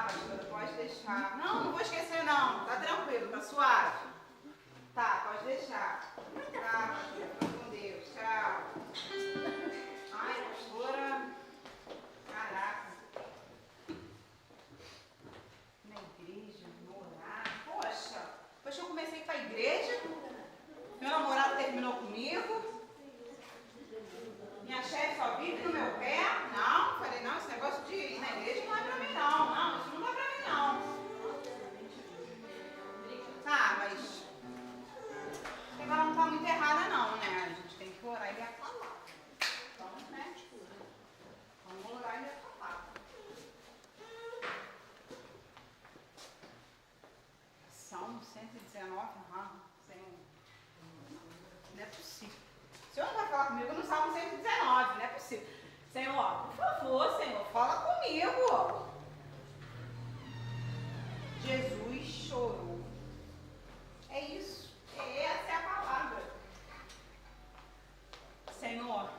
pastora, pode deixar. Não, não vou esquecer não. Tá tranquilo, tá suave. Tá, pode deixar. Tá, pastora, fica com Deus. Tchau. Ai, pastora. Caraca. Na igreja, morar. Poxa, depois que eu comecei a ir pra igreja, meu namorado terminou comigo. Minha chefe só vive no meu pé. Não, falei, não, esse negócio de ir na igreja não é pra mim não. Não, isso não é pra mim não. Tá, mas ela não tá muito errada não, né? A gente tem que orar e ler a palavra. Então, né? Vamos orar e ler a palavra. Salmo 119, Senhor. Não é possível. O Senhor não vai falar comigo no Salmo 119, não é possível. Senhor, por favor, Senhor, fala comigo. Jesus chorou. É isso. Essa é a palavra. Senhor,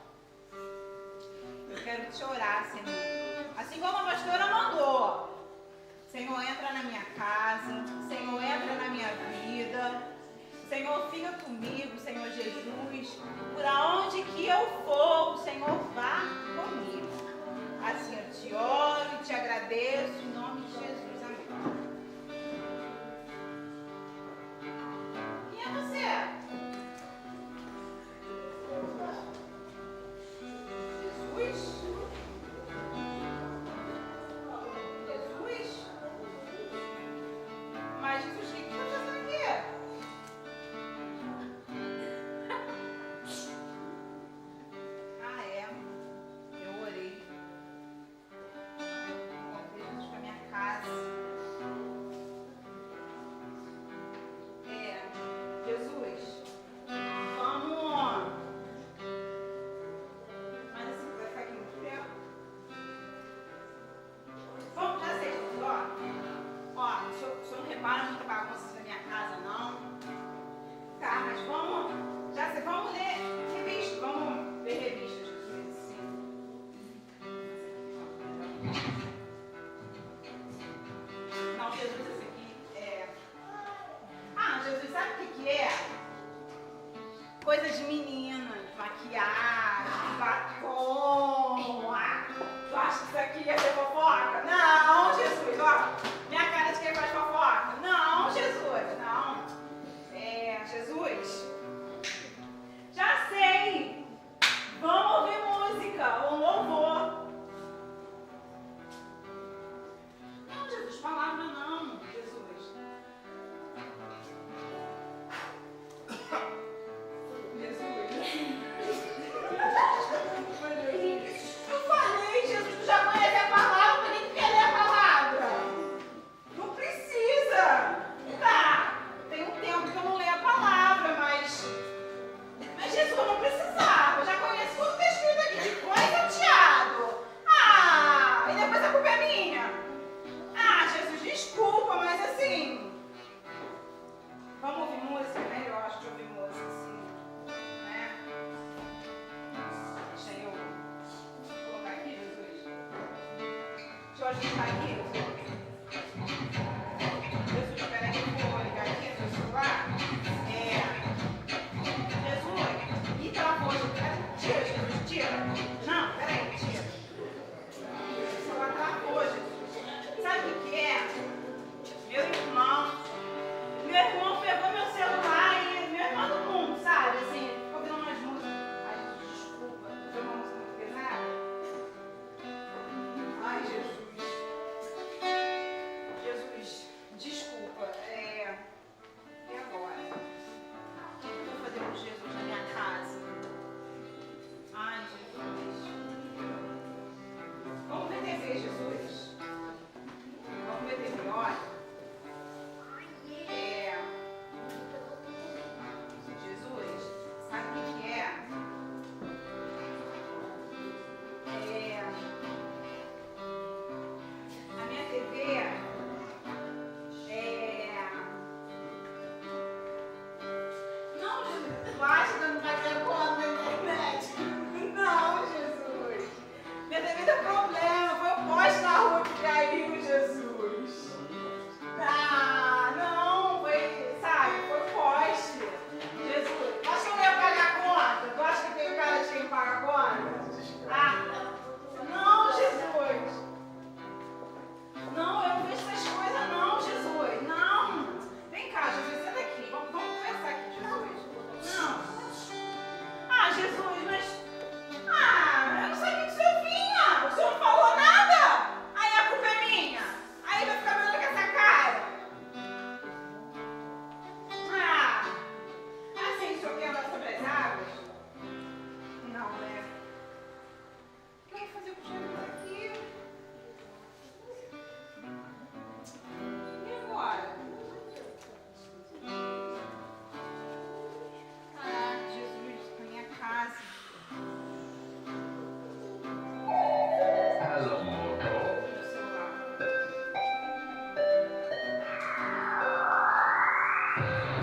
eu quero te orar, Senhor. Assim como a pastora mandou. Senhor, entra na minha casa. Senhor, entra na minha vida. Senhor, fica comigo, Senhor Jesus. Por aonde que eu for, o Senhor vá comigo. Assim eu te oro e te agradeço em nome de Jesus. Amém. Quem é você? Jesus? Jesus? Mas Jesus, o que está fazendo aqui? Coisa de menina, maquiagem, batom. Tu acha que isso aqui ia ser fofoca? Não, Jesus, ó. Minha cara de quem faz fofoca. Não, Jesus, não. Jesus. Já sei. Vamos ouvir música, um louvor. Não, Jesus, palavra não, Jesus. Eu falei, Jesus, tu já conhece a palavra, tu nem quer ler a palavra. Não precisa. Tá, tem um tempo que eu não leio a palavra, mas Jesus, eu não precisava. Eu já conheço tudo que está escrito aqui. De coisa, Tiago. E depois a culpa é minha. Jesus, desculpa, mas assim... Vamos ouvir música, né? Eu acho que ouvir música, assim. Né? Deixa eu colocar aqui, Jesus. Deixa eu ajustar aqui. Jesus, espera aí que eu vou ligar aqui no meu celular. Jesus, e travou. Tira, Jesus, tira. Não, peraí, tira. O celular travou, Jesus. Sabe o que é? Meu irmão pegou meu celular e meu irmão do mundo, sabe? Assim, ficou ouvindo umas músicas. Ai, Jesus, desculpa. Foi uma música muito pesada. Ai, Jesus.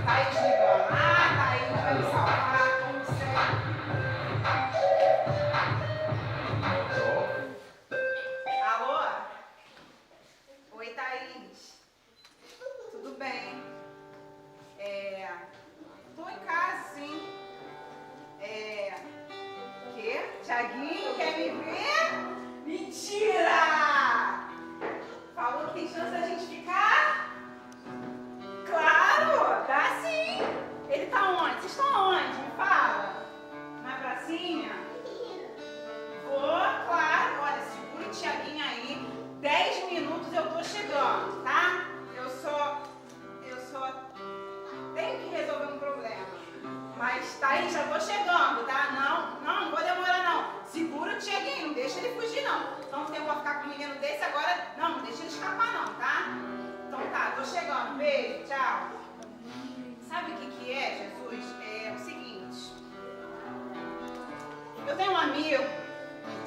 Thaís ligando. Thaís vai me salvar, como sempre. Alô? Oi, Thaís. Tudo bem? Tô em casa, sim. Quê? Thiaguinho, quer me ver? Mentira! Falou que tem chance da gente ficar? Claro, dá sim. Ele tá onde? Vocês estão onde? Me fala. Na pracinha? Vou, claro. Olha, segura o Thiaguinho aí. 10 minutos eu tô chegando, tá? Eu só tenho que resolver um problema. Mas tá aí, já tô chegando, tá? Não vou demorar não. Segura o Thiaguinho, não deixa ele fugir não. Tanto tempo pra ficar com um menino desse, agora não deixa ele escapar não, tá? Então tá, tô chegando. Beijo, tchau. Sabe o que é, Jesus? É o seguinte. Eu tenho um amigo,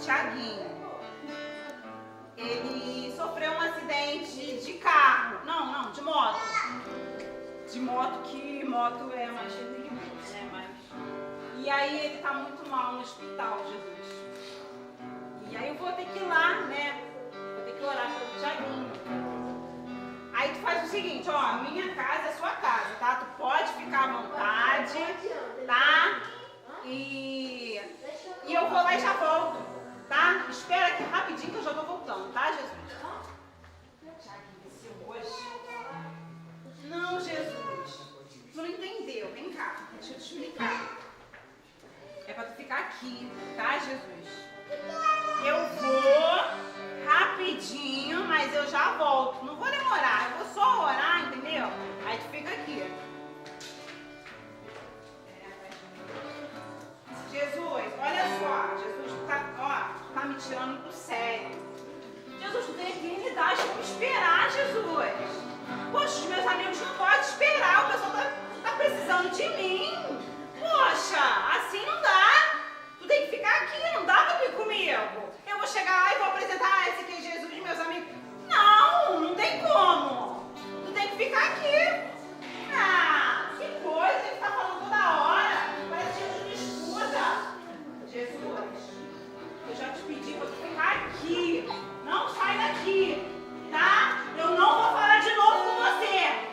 Thiaguinho. Ele sofreu um acidente de carro. Não, de moto. De moto, que moto é mais perigoso, né? E aí ele tá muito mal no hospital, Jesus. E aí eu vou ter que ir lá, né? Vou ter que orar pelo Thiaguinho. Aí tu faz o seguinte, ó, minha casa é sua casa, tá? Tu pode ficar à vontade, tá? E eu vou lá e já volto, tá? Espera aqui rapidinho que eu já tô voltando, tá, Jesus? Thiaguinho desceu hoje. Não, Jesus. Tu não entendeu. Vem cá, deixa eu te explicar. É pra tu ficar aqui, tá, Jesus? Eu vou rapidinho, mas eu já volto. Não vou demorar, eu vou só orar, entendeu? Aí tu fica aqui. Jesus, olha só. Jesus tá me tirando do sério. Jesus, tu tem dignidade pra esperar, Jesus. Poxa, os meus amigos não podem esperar, o pessoal tá precisando de mim. Poxa, assim não dá. Tu tem que ficar aqui, não dá pra tu ir comigo. Eu vou chegar lá e vou apresentar esse aqui é Jesus e meus amigos. Não tem como. Tu tem que ficar aqui. Que coisa, ele tá falando toda hora. Parece que Jesus me escuta. Jesus, eu já te pedi pra tu ficar aqui. Não sai daqui, tá? Eu não vou falar de novo com você.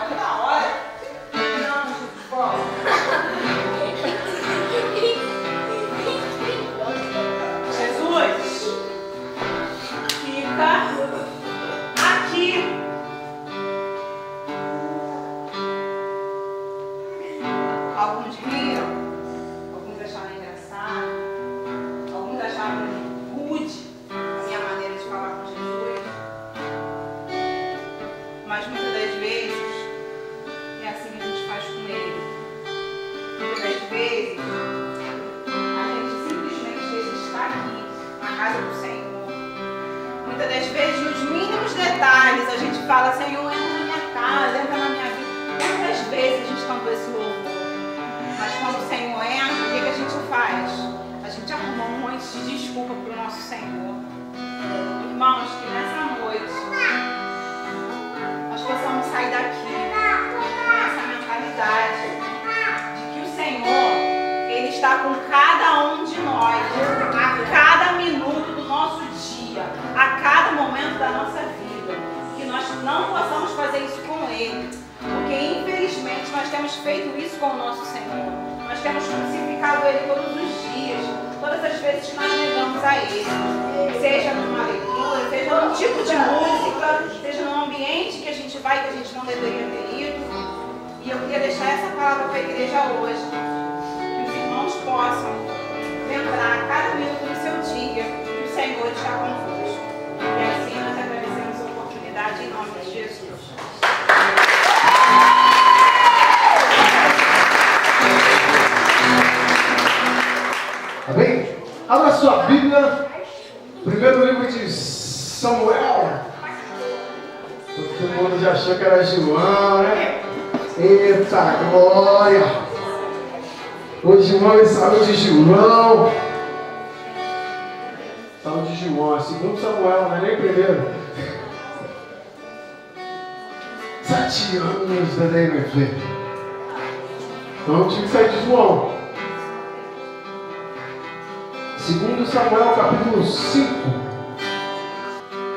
Toda hora. Não, Jesus, volta. Jesus, fica aqui. Alguns riam, alguns acharam engraçado, alguns acharam rude a minha maneira de falar com Jesus. Mas muitas das vezes é assim que a gente faz com Ele. Muitas das vezes a gente simplesmente deixa de estar aqui, na casa do Senhor. Muitas das vezes, nos mínimos detalhes, a gente fala: Senhor, entra na minha casa, entra na minha vida. Quantas vezes a gente cantou esse louvor? Mas quando o Senhor entra, o que a gente faz? A gente arruma um monte de desculpa para o nosso Senhor. Irmãos, que nessa noite nós possamos sair daqui com essa mentalidade de que o Senhor, Ele está com cada um de nós, a cada minuto do nosso dia, a cada momento da nossa vida. Que nós não possamos fazer isso com Ele, porque infelizmente nós temos feito isso com o nosso Senhor. Nós temos crucificado Ele todos os dias, todas as vezes que nós negamos a Ele, seja numa leitura, seja num tipo de música, seja num ambiente que a gente vai que a gente não deveria ter ido. E eu queria deixar essa palavra para a igreja hoje, que os irmãos possam lembrar a cada minuto do seu dia que o Senhor está convosco. E assim nós agradecemos a oportunidade em nome de Jesus. Amém? Abra sua Bíblia, primeiro livro de Samuel. Todo mundo já achou que era João, né? Eita glória! Hoje João saiu de João. Saiu de João, é segundo Samuel, não é nem primeiro. 7 anos da DMV. Não tive que sair de João. 2 Samuel capítulo 5.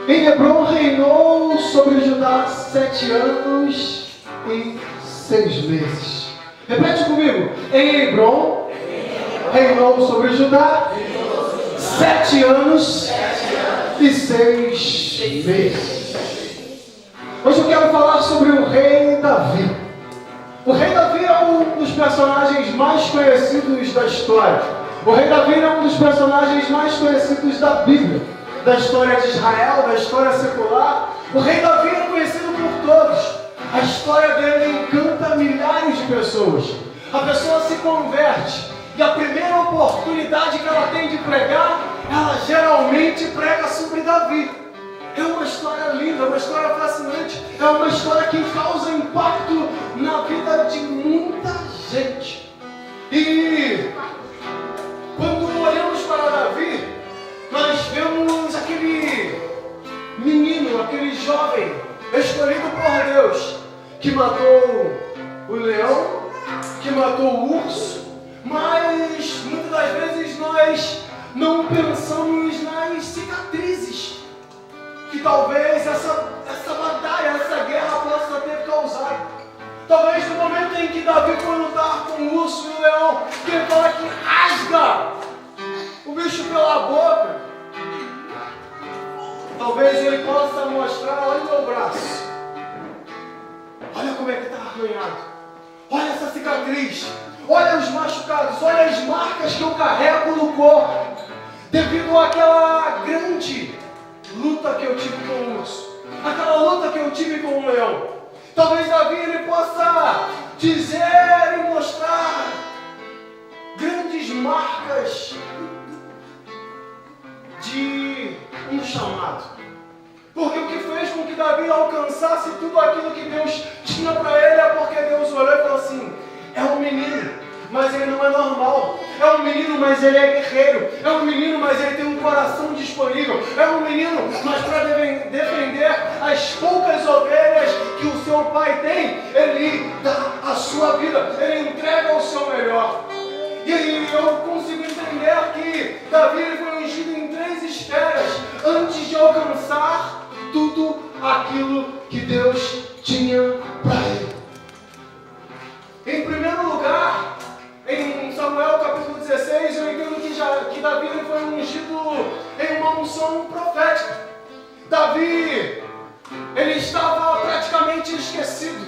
Em Hebron reinou sobre Judá 7 anos e 6 meses. Repete comigo. Em Hebron reinou sobre Judá 7 anos e 6 meses. Hoje eu quero falar sobre o rei Davi. O rei Davi é um dos personagens mais conhecidos da história. O rei Davi é um dos personagens mais conhecidos da Bíblia, da história de Israel, da história secular. O rei Davi é conhecido por todos. A história dele encanta milhares de pessoas. A pessoa se converte e a primeira oportunidade que ela tem de pregar, ela geralmente prega sobre Davi. É uma história linda, uma história fascinante, é uma história que causa impacto na vida de muita gente. E quando olhamos para Davi, nós vemos aquele menino, aquele jovem escolhido por Deus, que matou o leão, que matou o urso, mas muitas das vezes nós não pensamos nas cicatrizes que talvez essa batalha, essa guerra possa ter causado. Talvez no momento em que Davi foi lutar com o urso e o leão, que ele fala que rasga o bicho pela boca, talvez ele possa mostrar, olha o meu braço, olha como é que está arranhado, olha essa cicatriz, olha os machucados, olha as marcas que eu carrego no corpo, devido àquela grande luta que eu tive com o urso, aquela luta que eu tive com o leão. Talvez Davi ele possa dizer e mostrar grandes marcas de um chamado. Porque o que fez com que Davi alcançasse tudo aquilo que Deus tinha para ele é porque Deus olhou e falou assim: é um menino, mas ele não é normal. É um menino, mas ele é guerreiro. É um menino, mas ele tem um coração disponível. É um menino, mas para defender as poucas ovelhas que o seu pai tem, ele dá a sua vida. Ele entrega o seu melhor. E aí eu consigo entender que Davi ele foi ungido em 3 esferas antes de alcançar tudo aquilo que Deus tinha para ele. Em primeiro lugar, em Samuel capítulo 16, eu entendo que Davi ele foi ungido em uma unção profética. Davi, ele estava praticamente esquecido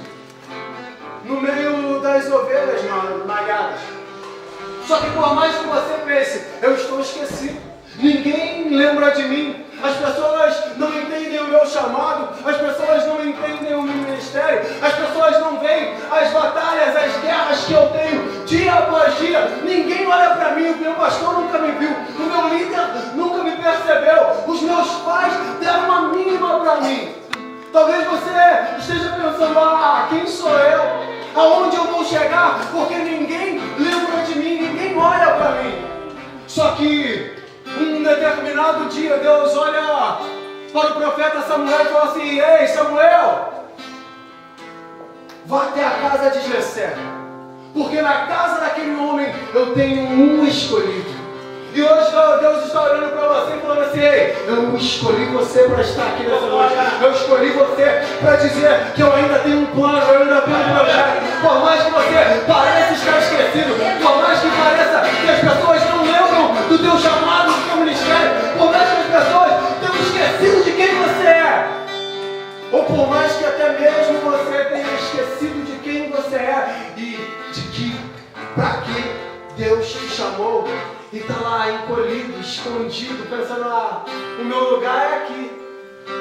no meio das ovelhas malhadas. Só que por mais que você pense, eu estou esquecido, ninguém lembra de mim, as pessoas não entendem o meu chamado, as pessoas não entendem o meu ministério, as pessoas não veem as batalhas, as guerras que eu tenho dia após dia, ninguém olha para mim, o meu pastor nunca me viu, o meu líder nunca me percebeu, os meus pais deram uma mínima para mim. Talvez você esteja pensando, quem sou eu? Aonde eu vou chegar? Porque ninguém lembra de mim, ninguém olha para mim. Só que um determinado dia Deus olha para o profeta Samuel e fala assim: ei Samuel, vá até a casa de Jessé, porque na casa daquele homem eu tenho um escolhido. E hoje Deus está olhando para você e falando assim: ei, eu escolhi você para estar aqui nessa noite. Eu escolhi você para dizer que eu ainda tenho um plano, eu ainda tenho um projeto. Por mais que você pareça estar esquecido, por mais que pareça que as pessoas não lembram do teu chamado, do teu ministério, por mais que as pessoas tenham esquecido de quem você é, ou por mais que até mesmo você tenha esquecido de quem você é e de que, para que Deus te chamou, e está lá encolhido, escondido, pensando: o meu lugar é aqui,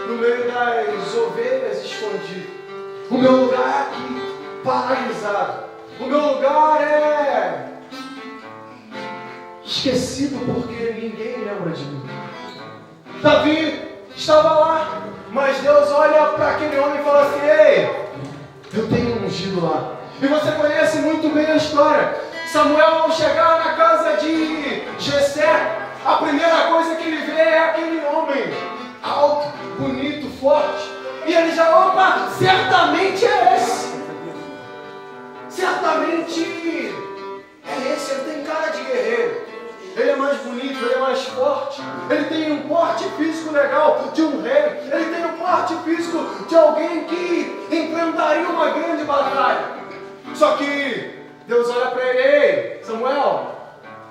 no meio das ovelhas, escondido. O meu lugar é aqui, paralisado. O meu lugar é esquecido porque ninguém lembra de mim. Davi estava lá, mas Deus olha para aquele homem e fala assim: ei, eu tenho um ungido lá. E você conhece muito bem a história. Samuel, ao chegar na casa de Jessé, a primeira coisa que ele vê é aquele homem alto, bonito, forte. E ele já, certamente é ele é mais bonito, ele é mais forte, ele tem um porte físico legal de um rei, ele tem um porte físico de alguém que enfrentaria uma grande batalha. Só que Deus olha para ele: ei, Samuel,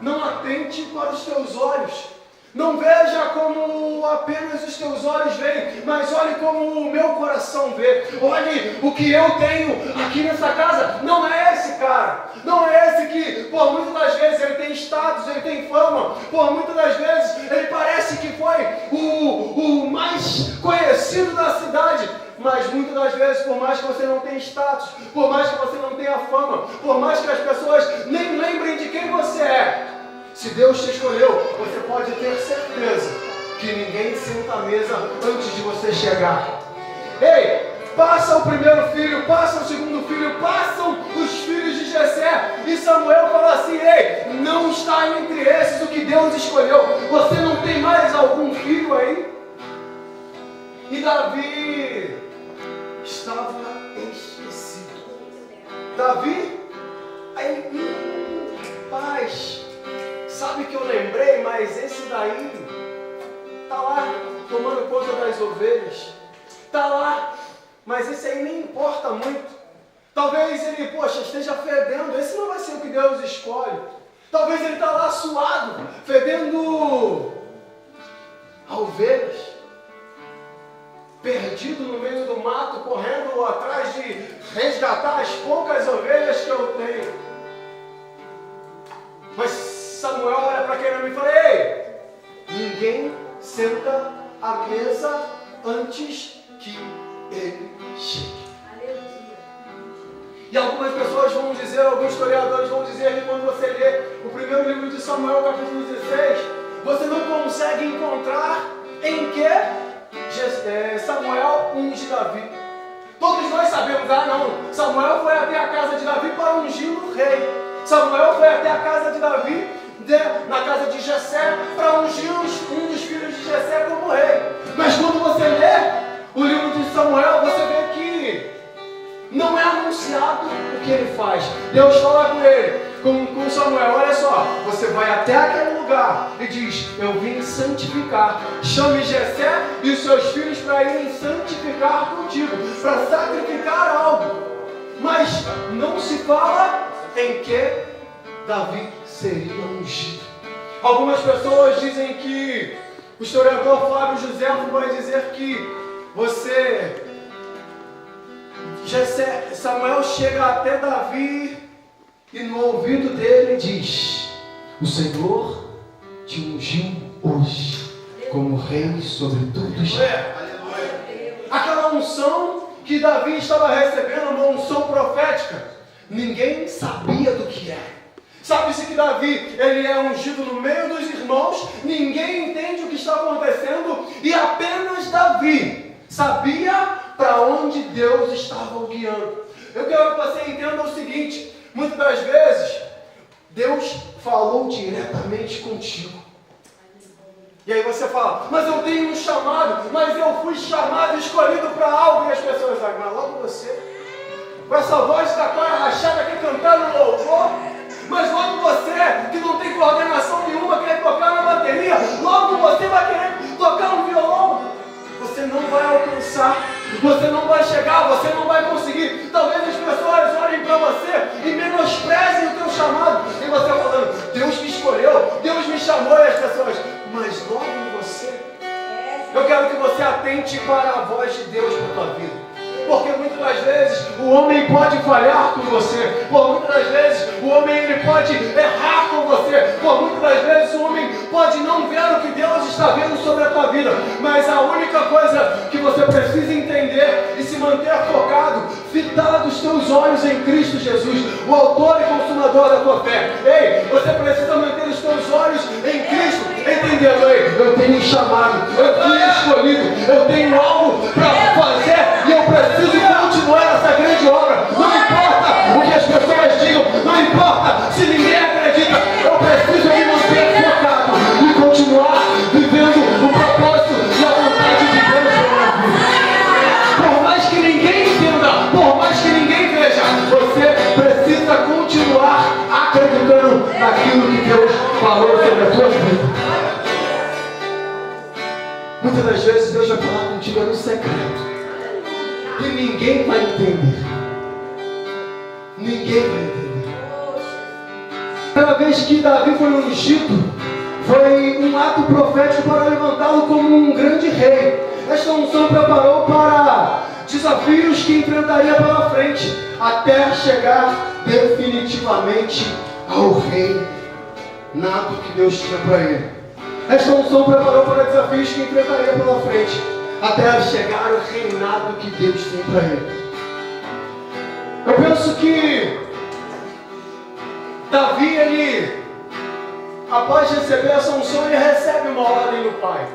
não atente para os teus olhos. Não veja como apenas os teus olhos veem, mas olhe como o meu coração vê. Olhe o que eu tenho aqui nessa casa. Não é esse cara. Não é esse que, por muitas das vezes, ele tem status, ele tem fama. Por muitas das vezes, ele parece que foi o mais conhecido da cidade. Mas muitas das vezes, por mais que você não tenha status, por mais que você não tenha fama, por mais que as pessoas nem lembrem de quem você é, se Deus te escolheu, você pode ter certeza que ninguém senta à mesa antes de você chegar. Ei, passa o primeiro filho, passa o segundo filho, passam os filhos de Jessé, e Samuel fala assim: ei, não está entre esses o que Deus escolheu. Você não tem mais algum filho aí? E Davi estava esquecido. Davi, aí, paz. Sabe que eu lembrei, mas esse daí está lá tomando conta das ovelhas. Está lá, mas esse aí nem importa muito. Talvez ele, esteja fedendo. Esse não vai ser o que Deus escolhe. Talvez ele está lá suado, fedendo a ovelhas. Perdido no meio do mato, correndo atrás de resgatar as poucas ovelhas que eu tenho. Mas Samuel olha para aquele homem e fala: ei, ninguém senta à mesa antes que ele chegue. Aleluia. E algumas pessoas vão dizer, alguns historiadores vão dizer que quando você lê o primeiro livro de Samuel, capítulo 16, você não consegue encontrar em que Samuel unge Davi. Todos nós sabemos, Samuel foi até a casa de Davi para ungir o rei. Samuel foi até a casa de Davi, na casa de Jessé, para ungir um dos filhos de Jessé como rei. Mas quando você lê o livro de Samuel, você vê que não é anunciado o que ele faz. Deus fala com ele, com Samuel: olha só, você vai até aquele lugar e diz: eu vim santificar. Chame Jessé e os seus filhos para irem santificar contigo, para sacrificar algo. Mas não se fala em que Davi seria ungido. Algumas pessoas dizem que o historiador Flávio Josefo vai dizer que Samuel chega até Davi e no ouvido dele diz: o Senhor te ungiu hoje como rei sobre todo Israel. Aquela unção que Davi estava recebendo, uma unção profética, ninguém sabia do que era. Sabe-se que Davi, ele é ungido no meio dos irmãos, ninguém entende o que está acontecendo, e apenas Davi sabia para onde Deus estava o guiando. Eu quero que você entenda o seguinte: muitas das vezes, Deus falou diretamente contigo. E aí você fala: mas eu tenho um chamado, mas eu fui chamado, escolhido para algo, e as pessoas dizem: mas logo você, com essa voz da cara rachada que cantar no louvor, mas logo você, que não tem coordenação nenhuma, quer tocar na bateria, logo você vai querer tocar um violão. Você não vai alcançar, você não vai chegar, você não vai conseguir. Talvez as pessoas olhem para você e menosprezem o teu chamado, e você falando: Deus me escolheu, Deus me chamou, e as pessoas: mas logo você. Eu quero que você atente para a voz de Deus na tua vida. Porque muitas das vezes o homem pode falhar com você. Por muitas das vezes o homem ele pode errar com você. Por muitas das vezes o homem pode não ver o que Deus está vendo sobre a tua vida. Mas a única coisa que você precisa entender e se manter focado, fitado os teus olhos em Cristo Jesus, o autor e consumador da tua fé. Ei, você precisa manter os teus olhos em Cristo, entendendo: ei, eu tenho um chamado, eu fui escolhido, eu tenho algo para fazer e eu preciso continuar essa grande obra. Não importa o que as pessoas digam, não importa se ninguém acredita, eu preciso me manter focado e continuar vivendo o propósito e a vontade de Deus na minha vida. Por mais que ninguém entenda, por mais que ninguém veja, você precisa continuar acreditando naquilo que Deus falou sobre a sua Muitas das vezes Deus vai falar contigo no secreto. E ninguém vai entender. Ninguém vai entender. Cada vez que Davi foi ungido, foi um ato profético para levantá-lo como um grande rei. Esta unção preparou para desafios que enfrentaria pela frente, até chegar definitivamente ao reinado que Deus tinha para ele. Esta unção preparou para desafios que enfrentaria pela frente, até chegar ao reinado que Deus tem para ele. Eu penso que Davi, ele, após receber essa unção, ele recebe uma ordem do Pai.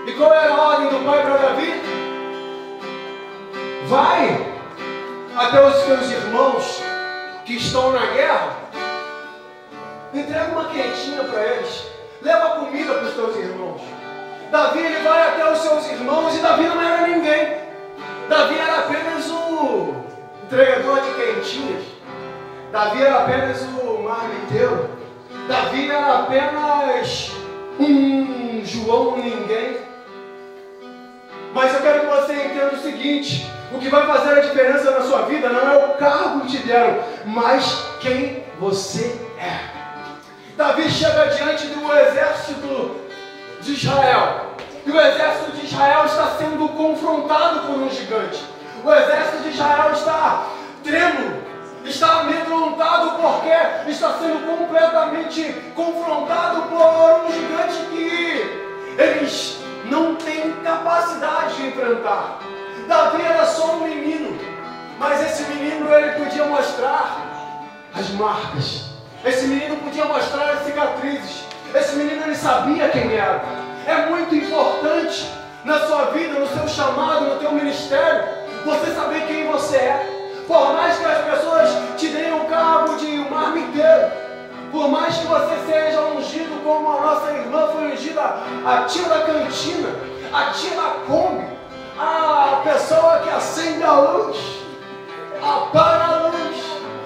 E qual era a ordem do Pai para Davi? Vai até os teus irmãos que estão na guerra, entrega uma quentinha para eles, leva comida para os teus irmãos. Davi, ele vai até os seus irmãos, e Davi não era ninguém. Davi era apenas o entregador de quentinhas. Davi era apenas o marmiteiro. Davi era apenas um João ninguém. Mas eu quero que você entenda o seguinte: o que vai fazer a diferença na sua vida não é o cargo que te deram, mas quem você é. Davi chega diante do exército de Israel. E o exército de Israel está sendo confrontado por um gigante. O exército de Israel está trêmulo, está amedrontado porque está sendo completamente confrontado por um gigante que eles não têm capacidade de enfrentar. Davi era só um menino, mas esse menino ele podia mostrar as marcas. Esse menino podia mostrar as cicatrizes. Esse menino ele sabia quem era. É muito importante na sua vida, no seu chamado, no teu ministério, você saber quem você é. Por mais que as pessoas te deem o cabo de um marmiteiro, por mais que você seja ungido como a nossa irmã foi ungida, a tia da cantina, a tia da Kombi, a pessoa que acende a luz, apaga a luz,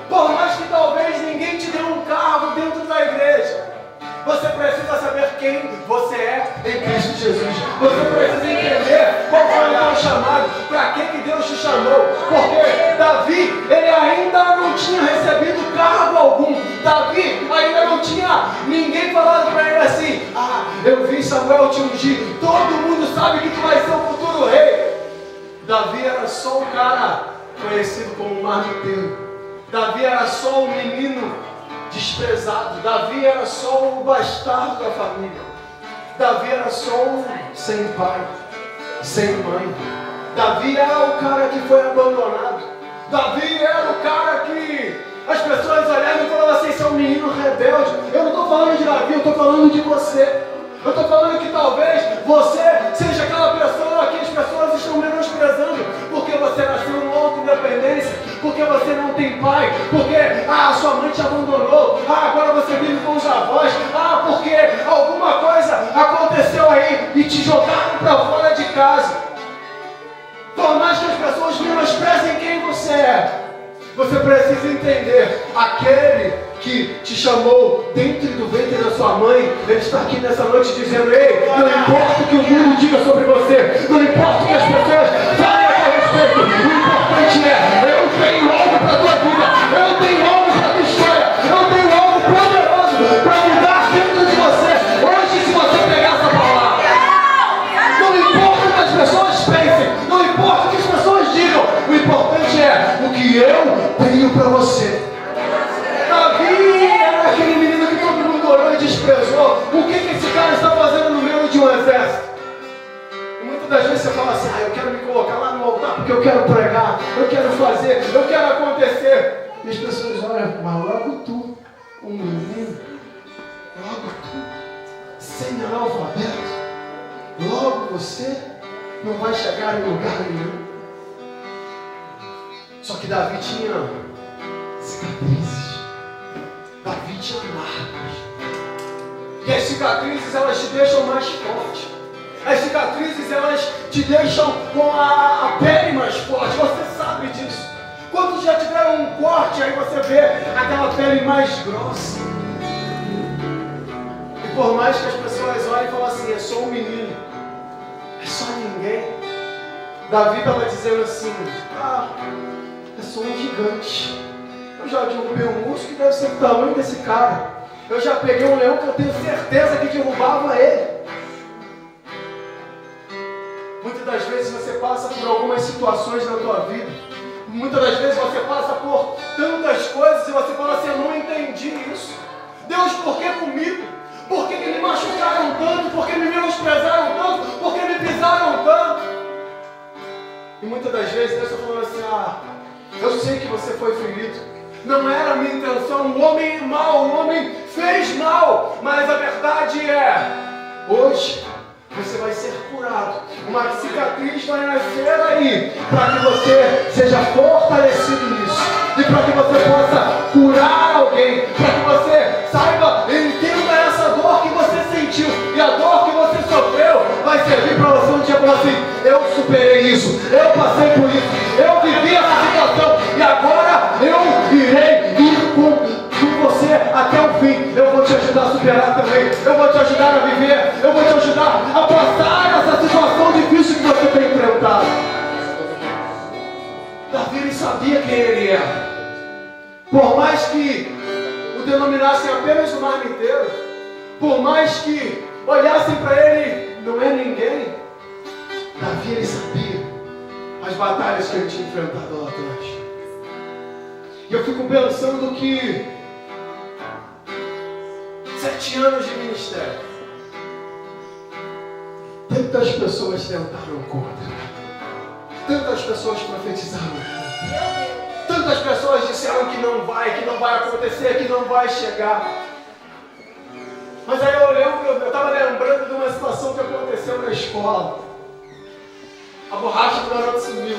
por mais que talvez ninguém te dê um cargo dentro da igreja, você precisa saber quem você é em Cristo Jesus. Você precisa entender qual foi o teu chamado, para que Deus te chamou. Porque Davi, ele ainda não tinha recebido cargo algum. Davi ainda não tinha ninguém falado para ele assim: ah, eu vi Samuel te ungir, todo mundo sabe que tu vai ser o futuro rei. Davi era só um cara conhecido como marmiteiro. Davi era só um menino desprezado. Davi era só o bastardo da família. Davi era só um sem pai, sem mãe. Davi era o cara que foi abandonado. Davi era o cara que as pessoas olhavam e falavam assim: esse é um menino rebelde. Eu não estou falando de Davi, eu estou falando de você. Eu estou falando que talvez você seja aquela pessoa que as pessoas estão menosprezando, porque você nasceu numa outra independência, porque você não tem pai, porque sua mãe te abandonou, agora você vive com os avós, porque alguma coisa aconteceu aí e te jogaram para fora de casa. Por mais que as pessoas menosprezem quem você é, você precisa entender: aquele que te chamou dentro do ventre da sua mãe, ele está aqui nessa noite dizendo: ei, não importa o que o mundo diga sobre você, não importa o que as pessoas falem a teu respeito, o importante é: eu tenho algo para a tua vida, eu tenho algo para a tua história, eu tenho algo poderoso para mudar dentro de você. Hoje, se você pegar essa palavra, não importa o que as pessoas pensem, não importa o que as pessoas digam, o importante é o que eu tenho para você. Davi era aquele menino que todo mundo olhou e desprezou. O que esse cara está fazendo no meio de um exército? E muitas das vezes você fala assim: eu quero me colocar lá no altar porque eu quero pregar, eu quero fazer, eu quero acontecer. E as pessoas olham: mas logo tu, um menino, logo tu, semi-analfabeto, logo você não vai chegar em lugar nenhum. Só que Davi tinha cicatrizes. Davi tinha marcas. E as cicatrizes, elas te deixam mais forte. As cicatrizes, elas te deixam com a pele mais forte. Você sabe disso. Quando já tiveram um corte, aí você vê aquela pele mais grossa. E por mais que as pessoas olhem e falem assim: é só um menino, Davi estava dizendo assim, é só um gigante. Eu já derrubei um urso que deve ser o tamanho desse cara. Eu já peguei um leão que eu tenho certeza que derrubava ele. Muitas das vezes você passa por algumas situações na tua vida. Muitas das vezes você passa por tantas coisas e você fala assim, eu não entendi isso. Deus, por que comigo? Por que me machucaram tanto? Por que me menosprezaram tanto? Por que me pisaram tanto? E muitas das vezes Deus está falando assim, eu sei que você foi ferido. Não era a minha intenção, o homem é mau, o homem fez mal. Mas a verdade é, hoje você vai ser curado. Uma cicatriz vai nascer aí, para que você seja fortalecido nisso. E para que você possa curar alguém. Para que você saiba, entenda essa dor que você sentiu. E a dor que você sofreu vai servir para você um dia falar assim, eu superei isso, eu passei por isso, eu vivi essa situação. E agora eu irei ir com você até o fim. Eu vou te ajudar a superar também. Eu vou te ajudar a viver. Eu vou te ajudar a passar essa situação difícil que você tem enfrentado. Davi, ele sabia quem ele era. Por mais que o denominassem apenas o marmiteiro, por mais que olhassem para ele, não é ninguém. Davi, ele sabia as batalhas que ele tinha enfrentado lá atrás. E eu fico pensando que 7 anos de ministério, tantas pessoas tentaram contra, tantas pessoas profetizaram contra, tantas pessoas disseram que não vai acontecer, que não vai chegar. Mas aí eu estava lembrando de uma situação que aconteceu na escola. A borracha do garoto sumiu.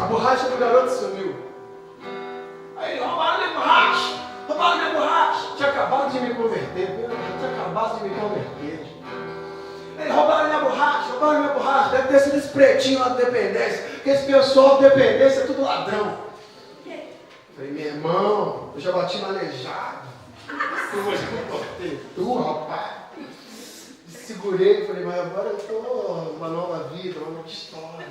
A borracha do garoto sumiu. Aí roubaram minha borracha. Roubaram minha borracha. Tinha acabado de me converter. Eles roubaram minha borracha. Deve ter sido esse pretinho lá do Dependência. Porque esse pessoal do Dependência é tudo ladrão. Falei, meu irmão, eu já bati no aleijado. Tu, rapaz. Segurei, falei, mas agora eu tô uma nova vida, uma nova história.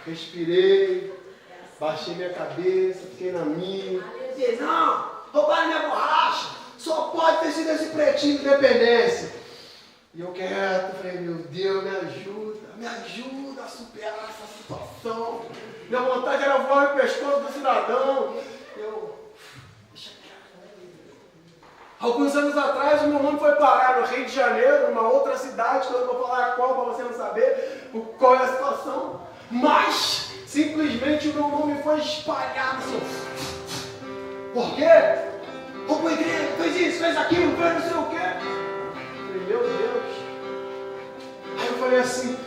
Respirei, baixei minha cabeça, fiquei na minha. Disse, não, roubaram minha borracha. Só pode ter sido esse pretinho de Dependência. E eu quieto, falei, meu Deus, me ajuda a superar essa situação. Minha vontade era voar no pescoço do cidadão. Alguns anos atrás, o meu nome foi parar no Rio de Janeiro, numa outra cidade, que eu não vou falar qual, para você não saber qual é a situação. Mas, simplesmente, o meu nome foi espalhado. Assim. Por quê? Roubou a igreja, fez isso, fez aquilo, fez não sei o quê. Eu falei, meu Deus. Aí eu falei assim,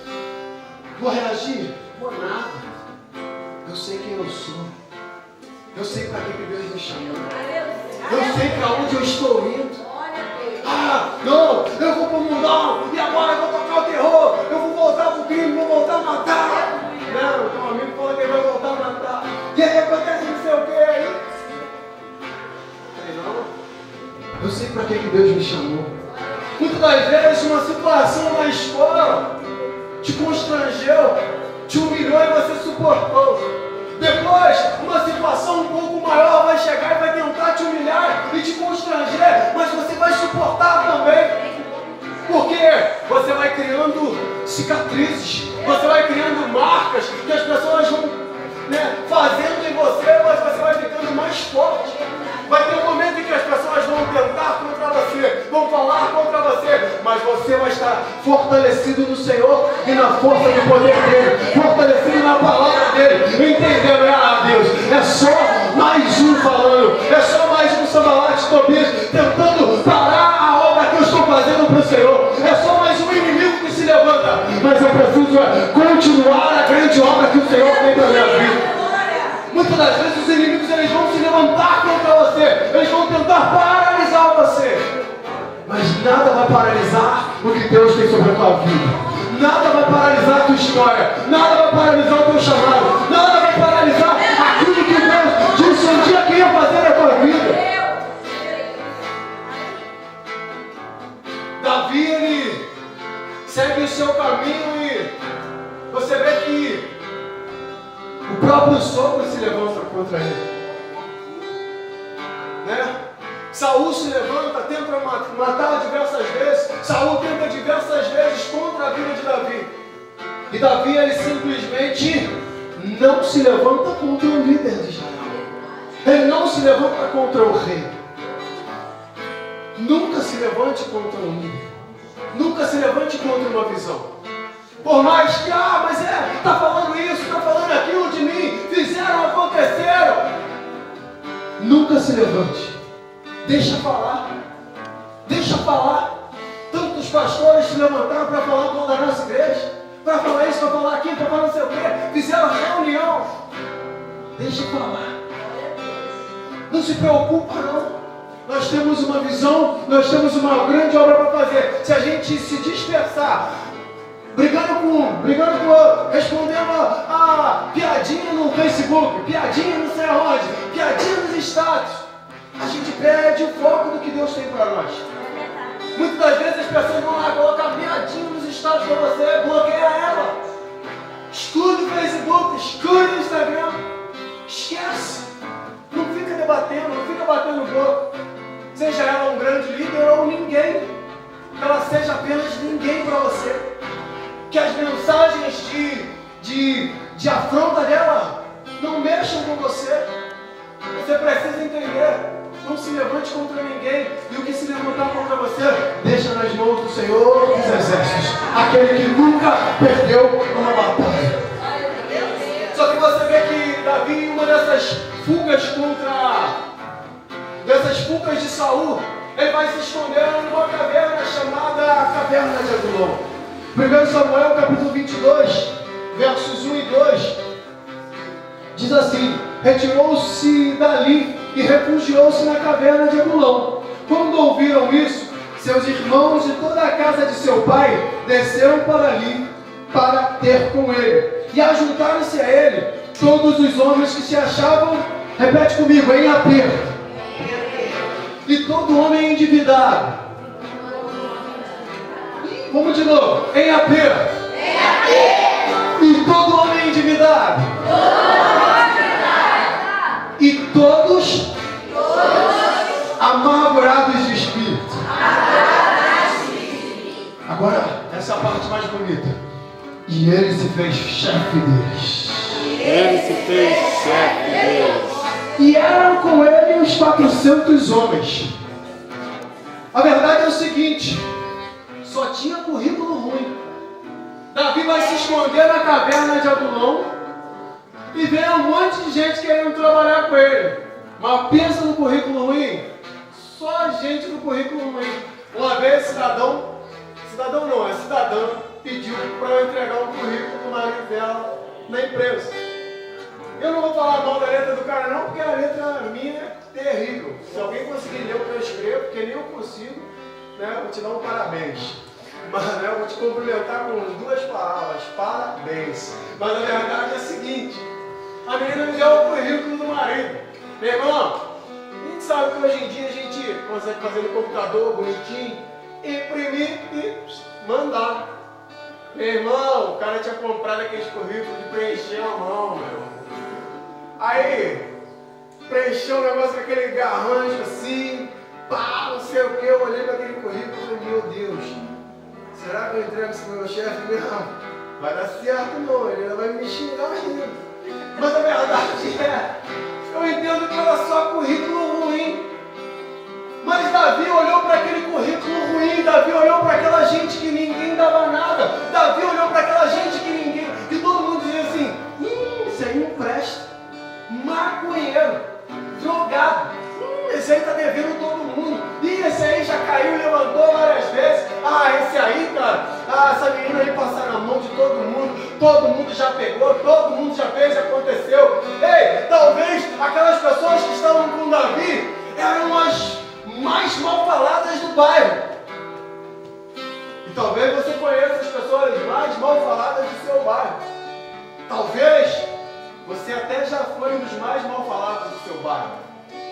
vou reagir? Vou nada. Eu sei quem eu sou. Eu sei para que Deus me chamou. Eu sei para onde eu estou indo. Não, eu vou para o mundão e agora eu vou tocar o terror. Eu vou voltar para o crime, vou voltar a matar. Não, então um amigo falou que ele vai voltar a matar. E aí acontece não sei o que aí. Eu falei, não, eu sei para que Deus me chamou. Muitas das vezes uma situação na escola te constrangeu, te humilhou e você suportou. Depois, uma situação um pouco maior vai chegar e vai tentar te humilhar e te constranger, mas você vai suportar também. Porque você vai criando cicatrizes, você vai criando marcas que as pessoas vão fazendo em você, mas você vai ficando mais forte. Vai ter um momento em que as pessoas vão tentar contra você, vão falar contra você, mas você vai estar fortalecido no Senhor e na força do poder dEle, fortalecido na palavra dEle, entendendo, Deus, é só mais um falando, é só mais um Sambalate Tobias tentando parar a obra que eu estou fazendo para o Senhor, é só mais um inimigo que se levanta, mas eu preciso continuar a grande obra que o Senhor tem para a minha vida. Muitas das vezes os inimigos eles vão se levantar contra você, eles vão tentar paralisar você, mas nada vai paralisar o que Deus tem sobre a tua vida. Nada vai paralisar a tua história, nada vai paralisar o teu chamado, nada vai paralisar aquilo que Deus disse um dia que ia fazer na tua vida. Davi, ele segue o seu caminho e você vê que o próprio sogro se levanta contra ele. Né? Saul se levanta, tenta matar diversas vezes. Saul tenta diversas vezes contra a vida de Davi. E Davi, ele simplesmente não se levanta contra o líder de Israel. Ele não se levanta contra o rei. Nunca se levante contra um líder. Nunca se levante contra uma visão. Por mais que, mas está falando isso, está falando aquilo de mim, fizeram, aconteceram. Nunca se levante. Deixa falar. Deixa falar. Tantos pastores se levantaram para falar contra a nossa igreja. Para falar isso, para falar aquilo, para falar não sei o quê. Fizeram reunião. Deixa falar. Não se preocupa não. Nós temos uma visão, nós temos uma grande obra para fazer. Se a gente se dispersar, brigando com um, respondendo a piadinha no Facebook, piadinha não sei aonde, piadinha nos status, a gente perde o foco do que Deus tem para nós. Muitas das vezes as pessoas vão lá colocar piadinha nos status para você, bloqueia ela. Exclui o Facebook, exclui o Instagram. Esquece. Não fica debatendo, não fica batendo boca. Seja ela um grande líder ou ninguém. Que ela seja apenas ninguém para você. Que as mensagens de afronta dela não mexam com você. Você precisa entender. Não se levante contra ninguém. E o que se levantar contra você, deixa nas mãos do Senhor dos Exércitos. Aquele que nunca perdeu uma batalha. Só que você vê que Davi, uma dessas fugas de Saul, ele vai se esconder numa caverna chamada Caverna de Adulão. 1 Samuel capítulo 22, versos 1 e 2, diz assim: retirou-se dali e refugiou-se na caverna de Adulão. Quando ouviram isso, seus irmãos e toda a casa de seu pai desceram para ali para ter com ele. E ajuntaram-se a ele todos os homens que se achavam, repete comigo, em aperto. E todo homem endividado. Vamos de novo. Em aperto. Em aperto. E todo homem endividado. E todos amargurados de espírito. Agora, essa é a parte mais bonita. E ele se fez chefe deles. E eram com ele uns 400 homens. A verdade é o seguinte: só tinha currículo ruim. Davi vai se esconder na caverna de Adulão e vem um monte de gente querendo trabalhar com ele. Mas pensa no currículo ruim. Só gente com currículo ruim. Uma vez cidadã pediu para eu entregar um currículo do marido dela na empresa. Eu não vou falar mal da letra do cara não, porque a letra minha é terrível. Se alguém conseguir ler o que eu escrevo, porque nem eu consigo, né, eu vou te dar um parabéns. Mas né, eu vou te cumprimentar com 2 palavras, parabéns. Mas a verdade é a seguinte: a menina me deu o currículo do marido. Meu irmão, a gente sabe que hoje em dia a gente consegue fazer no computador, bonitinho, imprimir e mandar. Meu irmão, o cara tinha comprado aqueles currículos de preencher a mão, meu irmão. Aí, preencheu o negócio com aquele garrancho assim, pá, não sei o que, eu olhei para aquele currículo e falei, meu Deus, será que eu entrego isso pro meu chefe? Não, vai dar certo não, ele ainda vai me xingar ainda. Mas a verdade é, eu entendo que era só currículo ruim. Mas Davi olhou para aquele currículo ruim, Davi olhou para aquela gente que ninguém dava nada, Davi olhou para aquela gente que todo mundo dizia assim, isso aí não presta. Maconheiro, drogado, esse aí está devendo todo mundo, esse aí já caiu e levantou várias vezes, esse aí, cara, essa menina aí passar na mão de todo mundo já pegou, todo mundo já fez, aconteceu. Ei, talvez aquelas pessoas que estavam com Davi eram as mais mal faladas do bairro, e talvez você conheça as pessoas mais mal faladas do seu bairro, talvez você até já foi um dos mais mal falados do seu bairro.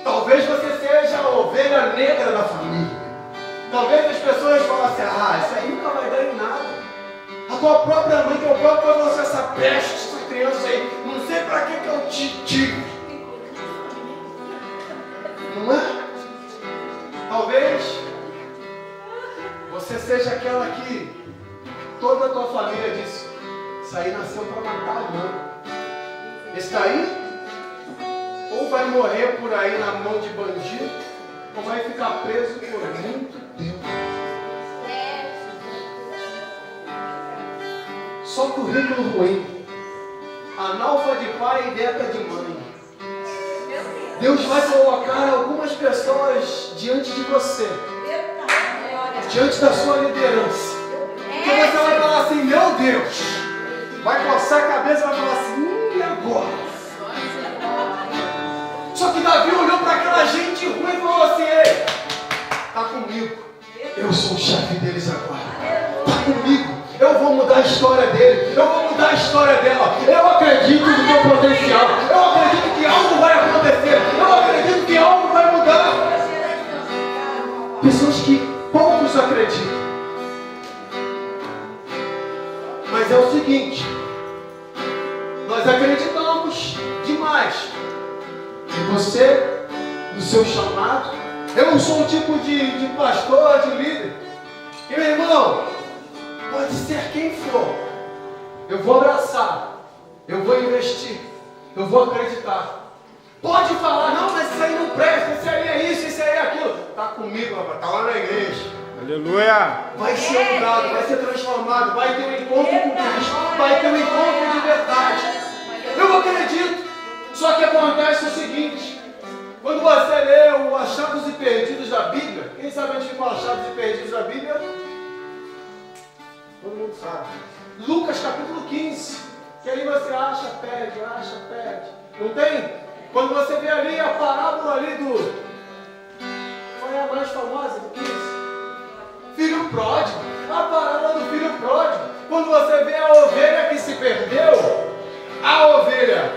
Talvez você seja a ovelha negra da família. Talvez as pessoas falem assim, isso aí nunca vai dar em nada. tua própria mãe, teu próprio pai falou assim, essa peste, essa criança aí, não sei pra que eu te digo. Não é? Talvez você seja aquela que toda a tua família disse, isso aí nasceu para matar a mãe. Esse daí ou vai morrer por aí na mão de bandido, ou vai ficar preso por muito tempo. Só currículo ruim. Analfa de pai e beta de mãe. Deus vai colocar algumas pessoas diante de você, diante da sua liderança. Que você vai falar assim, meu Deus, vai coçar a cabeça e vai falar assim, e agora? Só que Davi olhou para aquela gente ruim e falou assim, ei, tá comigo, eu sou o chefe deles agora, tá comigo, eu vou mudar a história dele, eu vou mudar a história dela, eu acredito no meu potencial, eu acredito que algo vai acontecer, eu acredito que algo vai mudar. Pessoas que poucos acreditam. Mas é o seguinte, nós acreditamos demais em você, no seu chamado. Eu não sou o tipo de pastor, de líder. E meu irmão, pode ser quem for, eu vou abraçar, eu vou investir, eu vou acreditar. Pode falar, não, mas isso aí não presta, isso aí é isso, isso aí é aquilo. Tá comigo, rapaz, tá lá na igreja. Aleluia! Vai ser mudado, vai ser transformado, vai ter um encontro com Cristo, vai ter um encontro de verdade. Eu acredito. Só que acontece o seguinte, quando você lê o Achados e Perdidos da Bíblia, quem sabe onde ficam Achados e Perdidos da Bíblia? Todo mundo sabe. Lucas capítulo 15, que aí você acha, perde. Não tem? Quando você vê ali a parábola ali do... Qual é a mais famosa do 15? Filho pródigo, a parábola do filho pródigo. Quando você vê a ovelha que se perdeu, a ovelha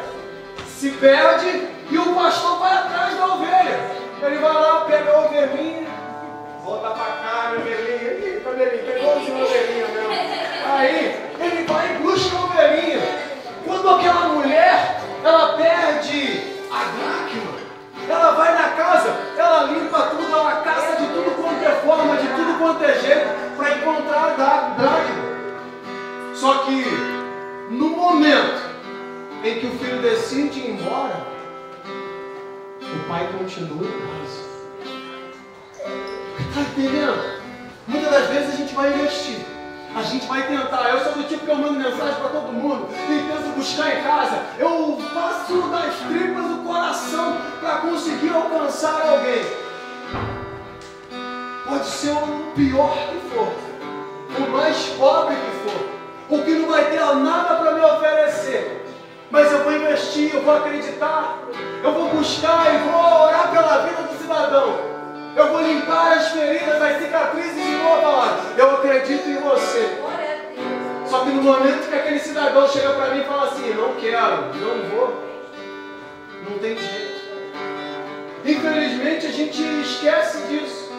se perde e o pastor vai atrás da ovelha. Ele vai lá, pega a ovelhinha, volta pra cá, minha ovelhinha, aqui, ovelhinha, pegou a ovelhinha mesmo. Aí ele vai e busca a ovelhinha. Quando aquela mulher, ela perde a dracma, ela vai na casa, ela limpa tudo, ela caça de tudo quanto é forma, de tudo quanto é jeito, para encontrar a dracma. Só que, no momento em que o filho decide ir embora, o pai continua em casa. Está entendendo? Muitas das vezes a gente vai investir. A gente vai tentar. Eu sou do tipo que eu mando mensagem para todo mundo e tento buscar em casa. Eu faço das tripas o coração para conseguir alcançar alguém. Pode ser o pior que for, o mais pobre que for, o que não vai ter nada para me oferecer. Mas eu vou investir, eu vou acreditar, eu vou buscar e vou orar pela vida do cidadão. Eu vou limpar as feridas, as cicatrizes e vou falar, eu acredito em você. Só que no momento que aquele cidadão chega para mim e fala assim, não quero, não vou, não tem jeito. Infelizmente a gente esquece disso.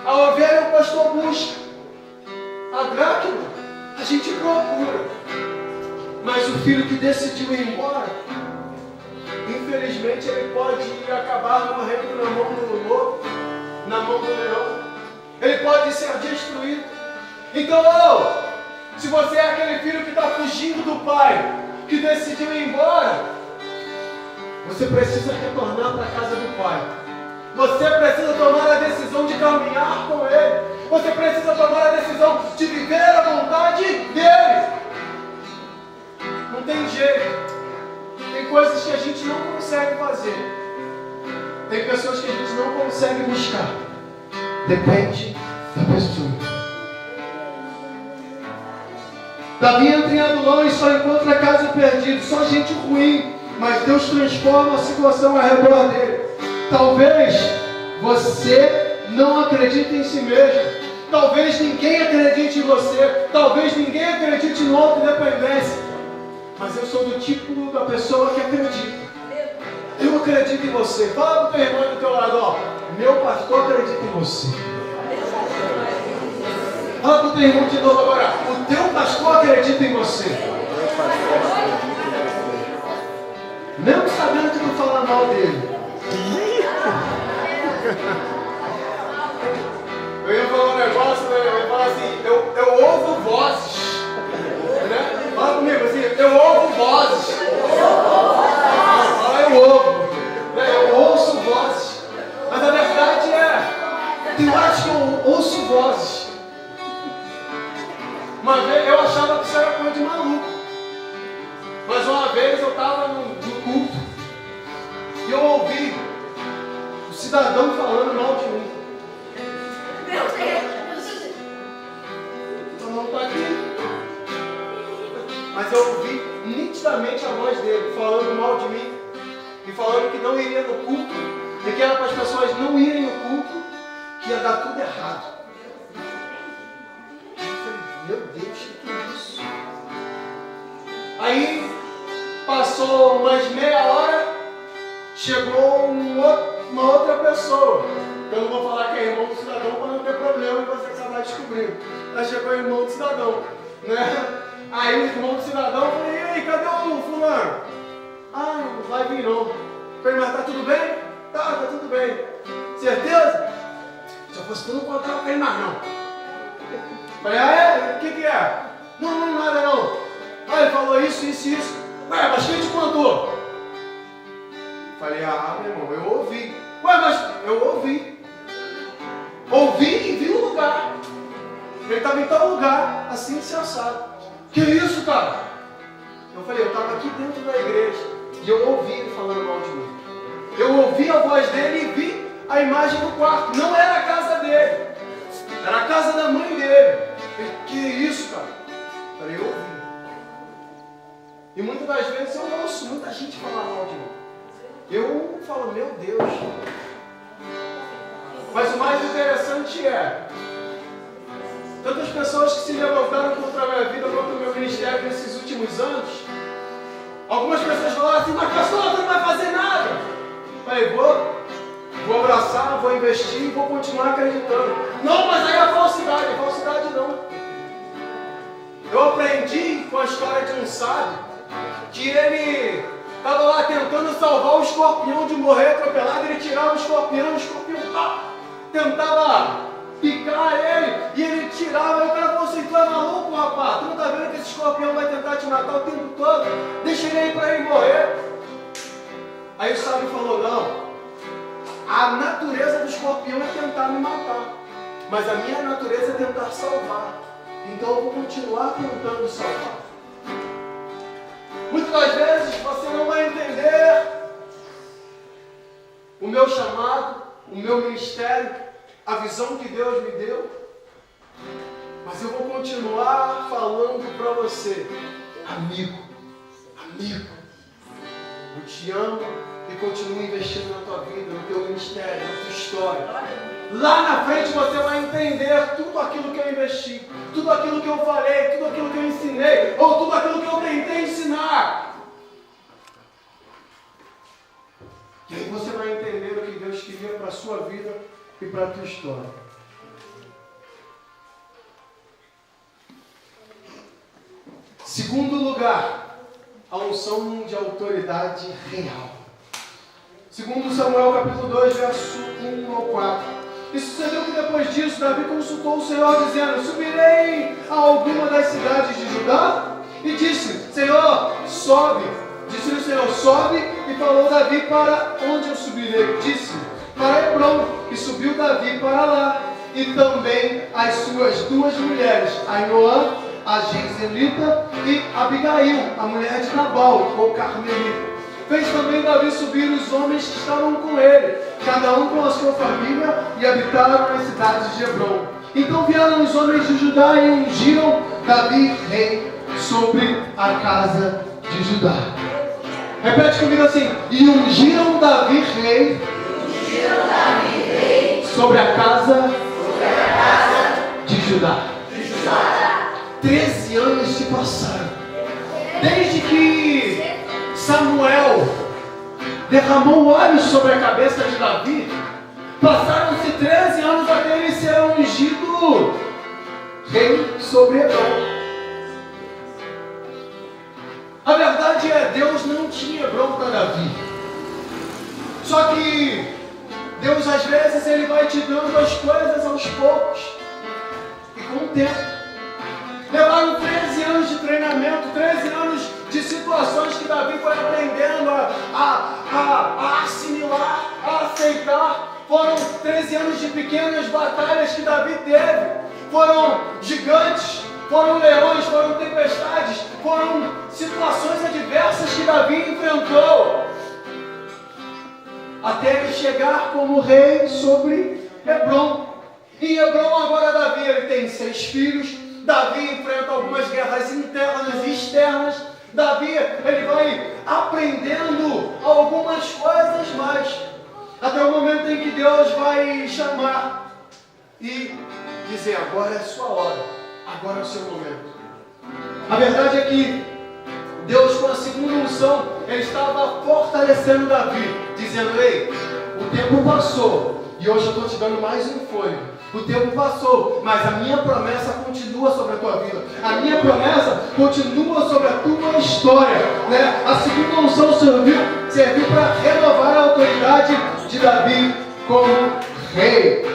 A ovelha o pastor busca, a dracma a gente procura. Mas o filho que decidiu ir embora, infelizmente ele pode acabar morrendo na mão do lobo, na mão do leão. Ele pode ser destruído. Então, se você é aquele filho que está fugindo do pai, que decidiu ir embora, você precisa retornar para a casa do pai. Você precisa tomar a decisão de caminhar com ele. Você precisa tomar a decisão de viver a vontade dele. Não tem jeito. Tem coisas que a gente não consegue fazer. Tem pessoas que a gente não consegue buscar. Depende da pessoa. Davi entra em Adulão e só encontra caso perdido, só gente ruim. Mas Deus transforma a situação ao redor dele. Talvez você não acredite em si mesmo. Talvez ninguém acredite em você. Talvez ninguém acredite no outro independência. Mas eu sou do tipo da pessoa que acredita. Eu acredito em você. Fala para o teu irmão do teu lado, ó. Meu pastor acredita em você. Fala para o teu irmão de novo agora. O teu pastor acredita em você. Mesmo sabendo que tu fala mal dele. Eu ia falar um negócio, eu ia falar assim, eu ouvo vozes. Né? Fala comigo assim, eu ouvo vozes. Fala, eu ouvo. Eu ouço vozes. Mas a verdade tem horas que eu ouço vozes. Uma vez eu achava que isso era coisa de maluco. Mas uma vez eu estava no culto e eu ouvi o cidadão falando mal de mim. Meu Deus! Então não está aqui. Mas eu ouvi nitidamente a voz dele falando mal de mim e falando que não iria no culto e que era para as pessoas não irem no culto, que ia dar tudo errado. Eu falei, meu Deus, o que é isso? Aí passou umas meia hora, chegou uma outra pessoa. Eu não vou falar que é irmão do cidadão para não ter problema e você acabar descobrindo. Aí chegou o irmão do cidadão, né? Aí o irmão do cidadão, eu falei, e aí, cadê o fulano? Ah, não vai vir não. Eu falei, mas tá tudo bem? Tá tudo bem. Certeza? Se eu fosse tu, não contava com ele mais não. Eu falei, ah é? O que é? Não, nada não. Ah, ele falou isso. Ué, mas quem te contou? Eu falei, ah, meu irmão, eu ouvi. Ué, mas eu ouvi. Ouvi e vi o lugar. Ele estava em tal lugar, assim assado. Que isso, cara? Eu falei, eu estava aqui dentro da igreja e eu ouvi ele falando mal de mim. Eu ouvi a voz dele e vi a imagem do quarto. Não era a casa dele, era a casa da mãe dele. Eu falei, que isso, cara? Eu falei, eu ouvi. E muitas das vezes eu ouço muita gente falar mal de mim. Eu falo, meu Deus. Mas o mais interessante tantas pessoas que se levantaram contra a minha vida, contra o meu ministério nesses últimos anos. Algumas pessoas falaram assim, mas pastor, você não vai fazer nada. Eu falei, vou abraçar, vou investir e vou continuar acreditando. Não, mas aí é falsidade não. Eu aprendi com a história de um sábio que ele estava lá tentando salvar o escorpião de morrer atropelado, ele tirava o escorpião tentava picar ele, e ele tirava, e o cara falou assim, tu é maluco, rapaz, tu não está vendo que esse escorpião vai tentar te matar o tempo todo? Deixa ele aí para ele morrer. Aí o sábio falou, não, a natureza do escorpião é tentar me matar, mas a minha natureza é tentar salvar, então eu vou continuar tentando salvar. Muitas das vezes você não vai entender o meu chamado, o meu ministério, a visão que Deus me deu, mas eu vou continuar falando para você, amigo, eu te amo e continuo investindo na tua vida, no teu ministério, na tua história. Lá na frente você vai entender tudo aquilo que eu investi, tudo aquilo que eu falei, tudo aquilo que eu ensinei, ou tudo aquilo que eu tentei ensinar. E aí você vai entender o que Deus queria para a sua vida e para a tua história. Segundo lugar, a unção de autoridade real. Segundo Samuel capítulo 2, verso 1 ao 4. E sucedeu que depois disso, Davi consultou o Senhor, dizendo, subirei a alguma das cidades de Judá? E disse, Senhor, sobe. Disse-lhe o Senhor, sobe. E falou Davi, para onde eu subirei? Disse, para Hebrom. E subiu Davi para lá. E também as suas duas mulheres, Ainoã, a Jezreelita, e Abigail, a mulher de Nabal, ou Carmelita. Fez também Davi subir os homens que estavam com ele, cada um com a sua família, e habitaram nas cidades de Hebrom. Então vieram os homens de Judá e ungiram Davi rei sobre a casa de Judá. Repete comigo assim, e ungiram Davi rei sobre a casa de Judá. 13 anos se passaram, desde que Samuel derramou óleo sobre a cabeça de Davi. Passaram-se 13 anos até ele ser ungido rei sobre Hebron. A verdade é, Deus não tinha Hebron para Davi. Só que Deus às vezes Ele vai te dando as coisas aos poucos. E com o tempo. Levaram 13 anos de treinamento, 13 anos de situações que Davi foi aprendendo a assimilar, a aceitar. Foram 13 anos de pequenas batalhas que Davi teve. Foram gigantes, foram leões, foram tempestades, foram situações adversas que Davi enfrentou. Até ele chegar como rei sobre Hebron. Em Hebron agora Davi ele tem 6 filhos. Davi enfrenta algumas guerras internas e externas. Davi ele vai aprendendo algumas coisas mais. Até o momento em que Deus vai chamar e dizer, agora é a sua hora, agora é o seu momento. A verdade é que Deus, com a segunda unção, Ele estava fortalecendo Davi, dizendo, ei, o tempo passou e hoje eu estou te dando mais um fôlego. O tempo passou, mas a minha promessa continua sobre a tua vida. A minha promessa continua sobre a tua história, né? A segunda unção serviu para renovar a autoridade de Davi como rei.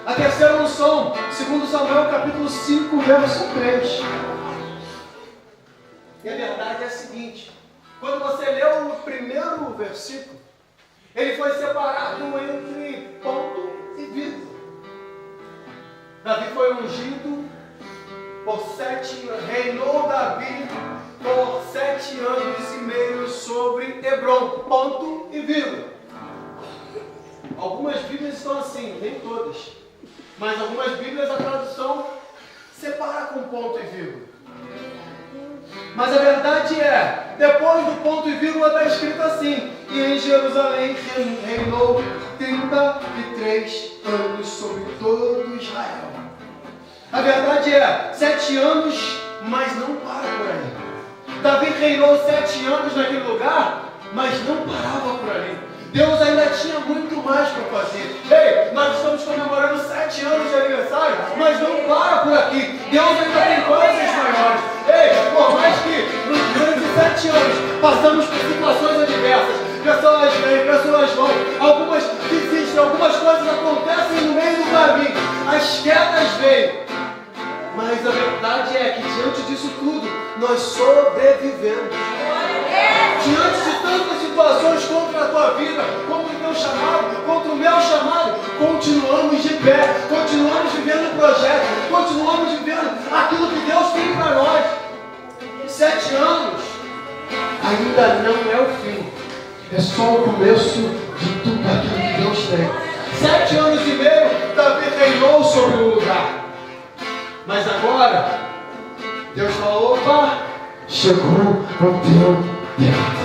A terceira unção, segundo Samuel capítulo 5, verso 3. E a verdade é a seguinte: quando você lê o primeiro versículo, ele foi separado entre ponto e vírgula. Davi foi ungido por 7 anos, reinou Davi por 7 anos e meio sobre Hebron, ponto e vírgula. Algumas Bíblias estão assim, nem todas, mas algumas Bíblias a tradução separa com ponto e vírgula. Mas a verdade é, depois do ponto e vírgula está escrito assim: e em Jerusalém reinou 33 anos sobre todo Israel. A verdade é, 7 anos, mas não para por aí. Davi reinou 7 anos naquele lugar, mas não parava por ali. Deus ainda tinha muito mais para fazer. Ei, nós estamos comemorando 7 anos de aniversário, mas não para por aqui. Deus ainda tem coisas maiores. Ei, por mais que durante 7 anos passamos por situações adversas, pessoas vêm, pessoas vão, algumas desistem, algumas coisas acontecem no meio do caminho, as quedas vêm. Mas a verdade é que diante disso tudo, nós sobrevivemos. Diante de tantas situações contra a tua vida, contra o teu chamado, contra o meu chamado, continuamos de pé, continuamos vivendo o projeto, continuamos vivendo aquilo que Deus tem para nós. 7 anos ainda não é o fim, é só o começo de tudo aquilo que Deus tem. 7 anos e meio, Davi reinou sobre o lugar. Mas agora, Deus falou, opa, chegou o teu tempo.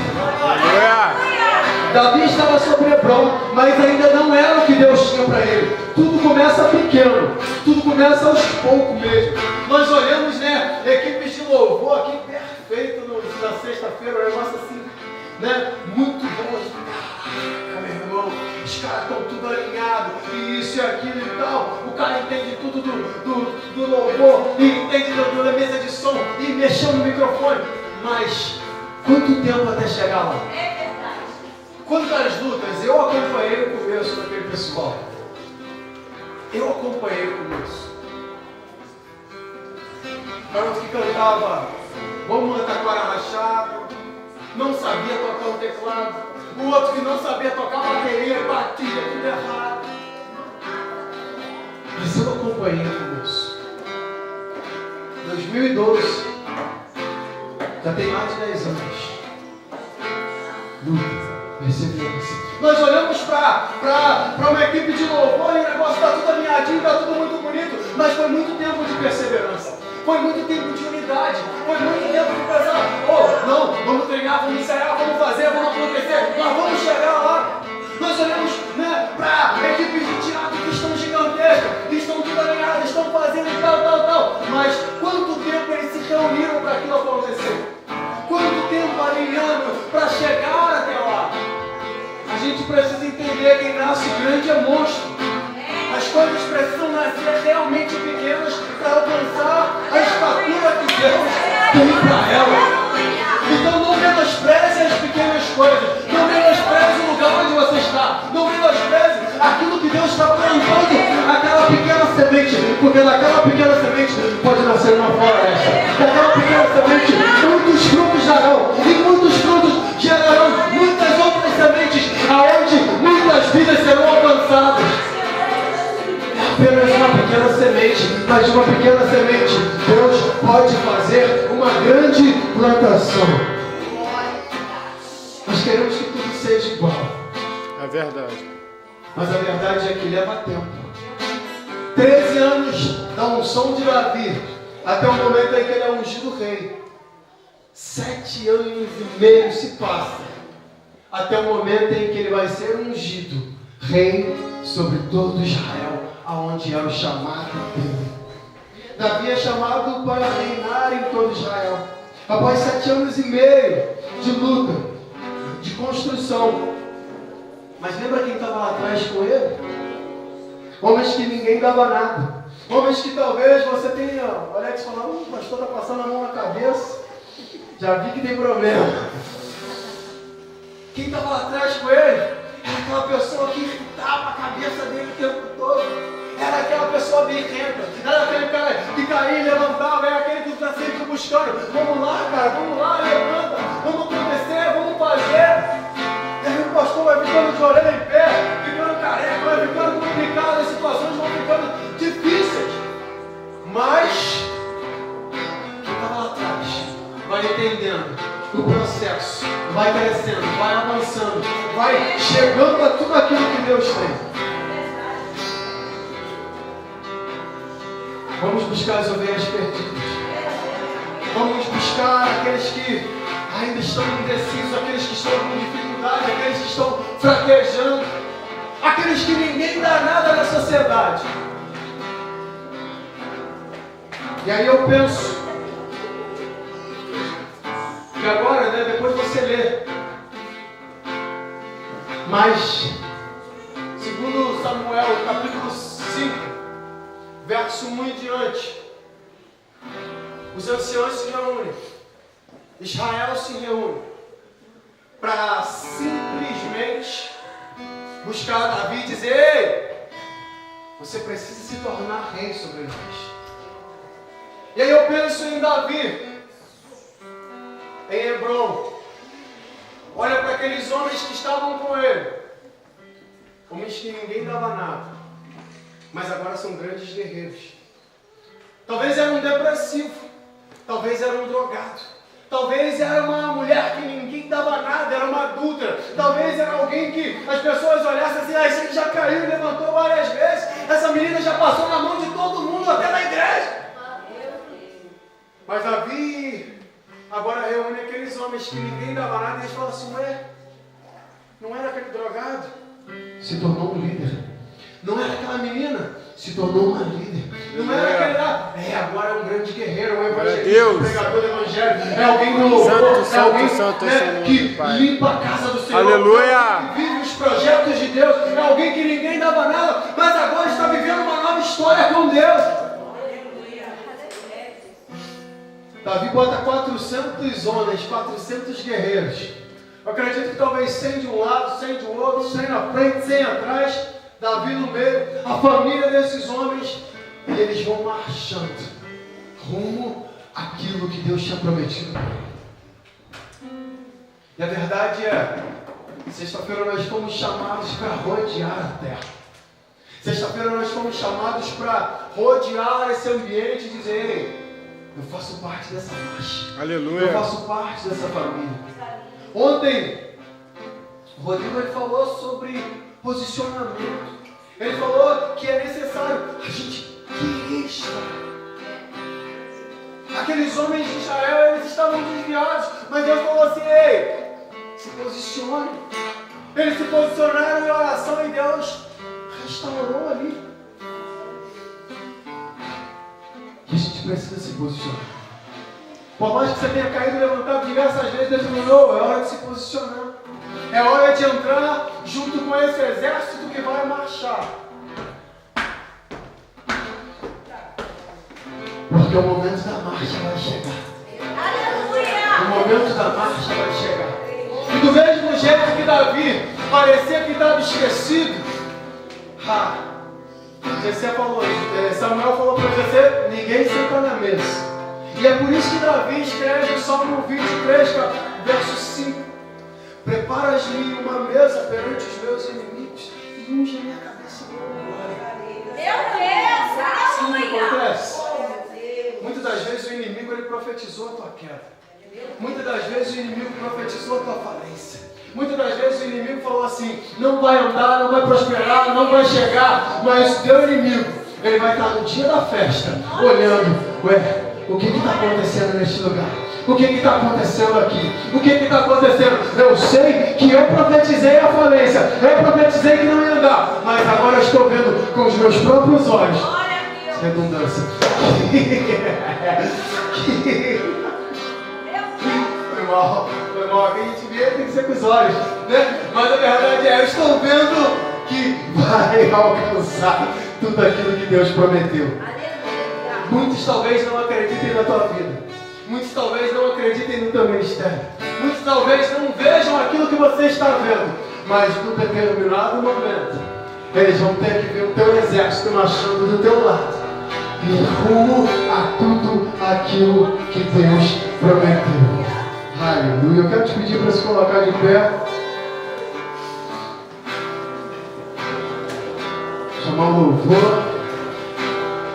Davi estava sobre Hebron, mas ainda não era o que Deus tinha para ele. Tudo começa pequeno, tudo começa aos poucos mesmo. Nós olhamos, né, equipes de louvor aqui perfeito na sexta-feira, um negócio assim, né, muito bom. Caraca, meu irmão, os caras estão tudo alinhados, e isso e aquilo e tal. O cara entende tudo do louvor, e entende da mesa de som, e mexeu no microfone. Mas quanto tempo até chegar lá? Quantas lutas eu acompanhei no começo daquele pessoal? Eu acompanhei o começo. Garoto que cantava, vamos cantar com a rachada, não sabia tocar o teclado. O outro que não sabia tocar bateria, batia tudo errado. Mas eu acompanhei o começo. 2012, já tem mais de 10 anos. Luta. Nós olhamos para uma equipe de louvor e o negócio está tudo alinhadinho, está tudo muito bonito, mas foi muito tempo de perseverança, foi muito tempo de unidade, foi muito tempo de pensar, não, vamos treinar, vamos ensaiar, vamos fazer, vamos acontecer, nós vamos chegar lá. Nós olhamos, né, para equipes de teatro que estão gigantescas, que estão tudo alinhadas, estão fazendo e tal, mas quanto tempo eles se reuniram para aquilo acontecer? Quanto tempo alinhando para chegar até lá? A gente precisa entender: quem nasce grande é monstro. As coisas precisam a ser realmente pequenas para alcançar a estatura que Deus tem para elas. Então não menospreze as pequenas coisas, não menospreze o lugar onde você está, não menospreze aquilo que Deus está plantando, aquela pequena semente, porque naquela pequena semente pode nascer uma floresta, naquela pequena semente muitos frutos darão, e muitos frutos gerarão muitas outras sementes, aonde muitas vidas serão alcançadas. Apenas uma pequena semente, mas de uma pequena semente Deus pode fazer uma grande plantação. Nós queremos que tudo seja igual. É verdade. Mas a verdade é que leva tempo. 13 anos da unção de Davi, até o momento em que ele é ungido rei. 7 anos e meio se passa, até o momento em que ele vai ser ungido rei sobre todo Israel, aonde era o chamado dele. Davi é chamado para reinar em todo Israel. Após 7 anos e meio de luta, de construção. Mas lembra quem estava lá atrás com ele? Homens que ninguém dava nada. Homens que talvez você tenha, o Alex falando, o pastor está passando a mão na cabeça. Já vi que tem problema. Quem estava lá atrás com ele? Era aquela pessoa que irritava a cabeça dele o tempo todo. Era aquela pessoa birrenta. Era aquele cara que caía e levantava. Era aquele que está sempre buscando. Vamos lá, cara, vamos lá, levanta. Vamos acontecer, vamos fazer. E aí o pastor vai ficando de orelha em pé, ficando careca, vai ficando complicado, as situações vão ficando difíceis. Mas quem estava lá atrás vai entendendo o processo, vai crescendo, vai avançando, vai chegando a tudo aquilo que Deus tem. Vamos buscar as ovelhas perdidas. Vamos buscar aqueles que ainda estão indecisos, aqueles que estão com dificuldade, aqueles que estão fraquejando, aqueles que ninguém dá nada na sociedade. E aí eu penso que agora, depois você lê, mas segundo Samuel, capítulo 5, verso 1 em diante, os anciãos se reúnem, Israel se reúne para simplesmente buscar Davi e dizer: ei, você precisa se tornar rei sobre nós. E aí eu penso em Davi, em Hebron. Olha para aqueles homens que estavam com ele, homens que ninguém dava nada, mas agora são grandes guerreiros. Talvez era um depressivo, talvez era um drogado, talvez era uma mulher que ninguém dava nada, era uma adúltera. Talvez era alguém que as pessoas olhassem assim: ah, esse aqui já caiu e levantou várias vezes. Essa menina já passou na mão de todo mundo, até na igreja. Mas Davi agora reúne aqueles homens que ninguém dava nada e eles falam assim: ué, não era aquele drogado? Se tornou um líder. Não era aquela menina? Se tornou uma líder. Não era aquele lá? Agora é um grande guerreiro, um evangelista, um pregador do evangelho. É alguém do louvor, é alguém que limpa a casa do Senhor. Aleluia! Que vive os projetos de Deus. É alguém que ninguém dava nada, mas agora está vivendo uma nova história com Deus. Davi bota 400 homens, 400 guerreiros. Eu acredito que talvez 100 de um lado, 100 do outro, 100 na frente, 100 atrás, Davi no meio, a família desses homens, e eles vão marchando rumo àquilo que Deus tinha prometido. E a verdade é, sexta-feira nós fomos chamados para rodear a terra. Sexta-feira nós fomos chamados para rodear esse ambiente e dizer: ei, eu faço parte dessa marcha. Aleluia. Eu faço parte dessa família. Ontem, o Rodrigo ele falou sobre posicionamento. Ele falou que é necessário a gente querer estar. Aqueles homens de Israel, eles estavam desviados, mas Deus falou assim: ei, se posicione. Eles se posicionaram em oração e Deus restaurou ali. E a gente precisa se posicionar. Por mais que você tenha caído e levantado diversas vezes, Deus falou: é hora de se posicionar. É hora de entrar junto com esse exército que vai marchar. Porque o momento da marcha vai chegar. Aleluia! O momento da marcha vai chegar. E do mesmo jeito que Davi parecia que estava esquecido, Samuel falou para Jessé: ninguém senta na mesa. E é por isso que Davi escreve o Salmo 23, verso 5: prepara-me uma mesa perante os meus inimigos e unge a minha cabeça com glória. Meu Deus! Sabe o que Aleluia! acontece? Muitas das vezes o inimigo ele profetizou a tua queda. Muitas das vezes o inimigo profetizou a tua falência. Muitas das vezes o inimigo falou assim: não vai andar, não vai prosperar, não vai chegar. Mas o teu inimigo, ele vai estar no dia da festa, olhando: ué, o que está acontecendo neste lugar? O que está acontecendo aqui? O que está acontecendo? Eu sei que eu profetizei a falência, eu profetizei que não ia andar, mas agora eu estou vendo com os meus próprios olhos. Redundância. Foi mal. Quem a gente vê tem que ser com os olhos, né? Mas a verdade é, eu estou vendo que vai alcançar tudo aquilo que Deus prometeu. Muitos talvez não acreditem na tua vida. Muitos talvez não acreditem no teu ministério. Muitos talvez não vejam aquilo que você está vendo. Mas num determinado momento, eles vão ter que ver o teu exército marchando do teu lado, e rumo a tudo aquilo que Deus prometeu. Aleluia. Eu quero te pedir para se colocar de pé. Chamar o louvor.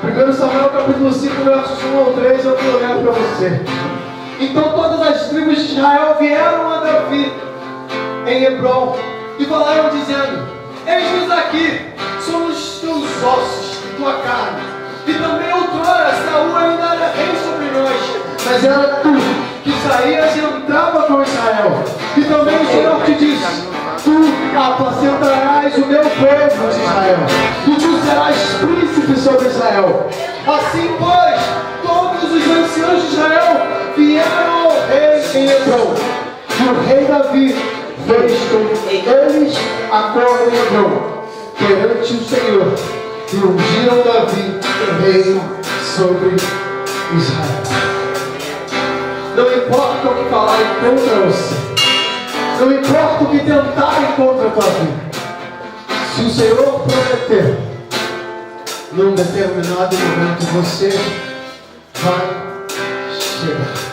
1 Samuel capítulo 5, versos 1 ao 3, eu vou ler para você. Então todas as tribos de Israel vieram a Davi em Hebrom e falaram dizendo: eis-nos aqui, somos teus ossos e tua carne. E também outrora Saul ainda era rei sobre nós, mas era tu que saías e entrava com Israel. E também o Senhor te disse: tu apacentarás o meu povo de Israel, e tu serás príncipe sobre Israel. Assim pois, todos os anciãos de Israel vieram ao rei em Hebrom, e o rei Davi fez com eles acordo em Hebrom perante o Senhor, e ungiram Davi rei sobre Israel. Não importa o que falarem contra você, não importa o que tentarem contra a tua vida, se o Senhor prometer, num determinado momento você vai chegar.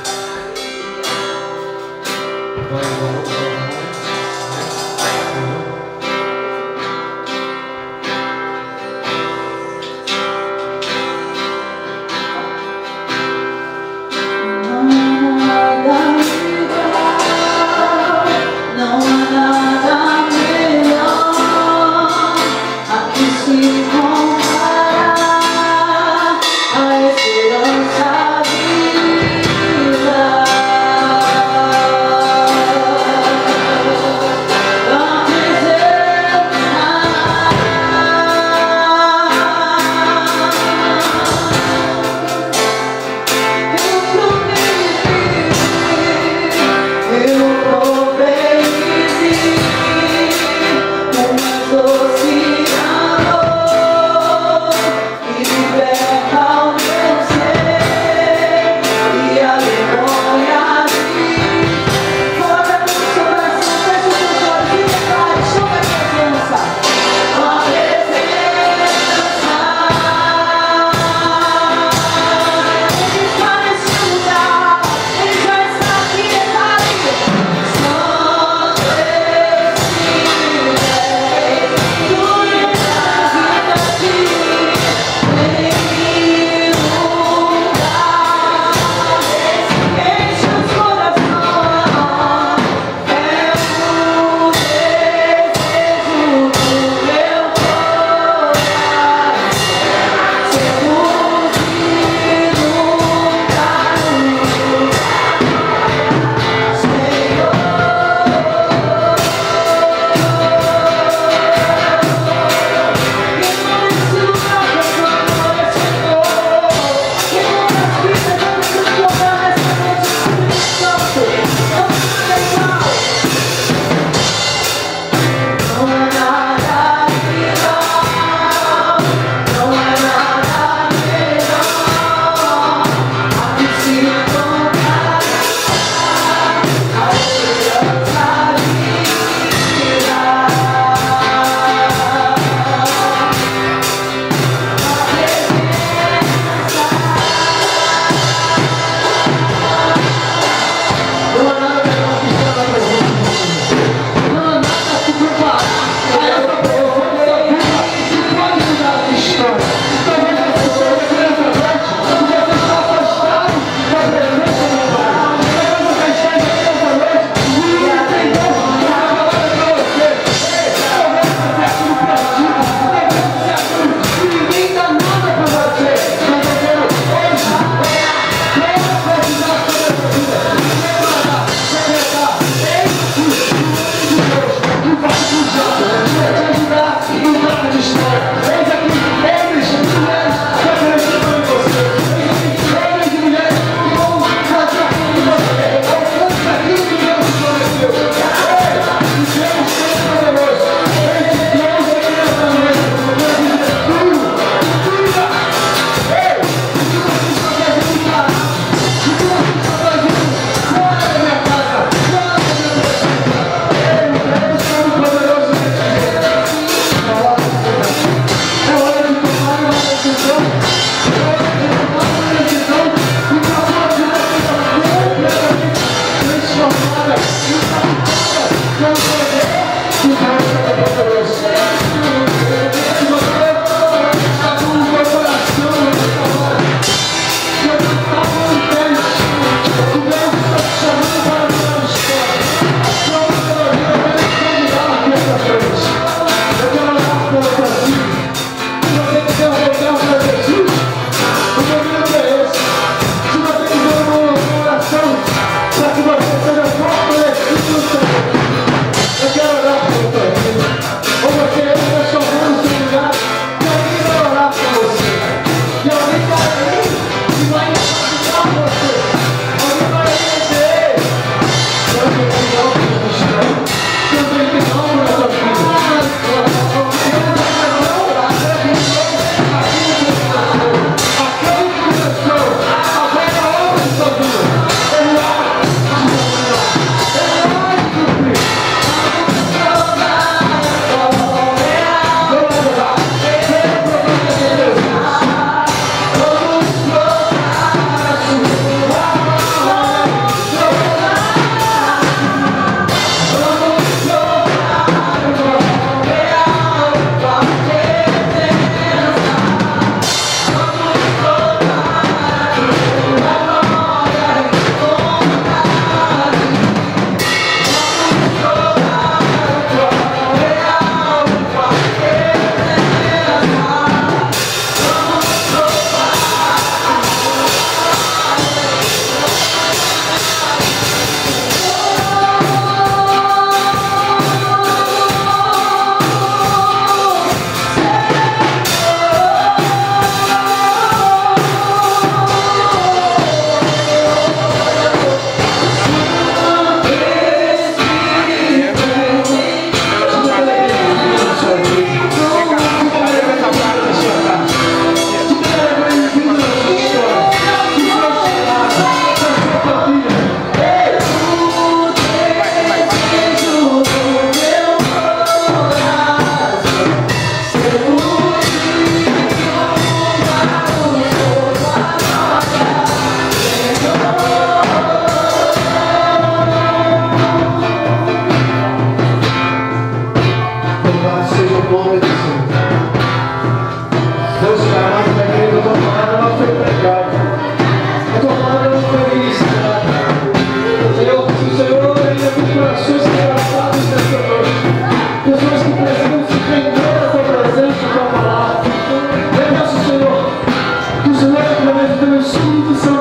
I Espírito Santo.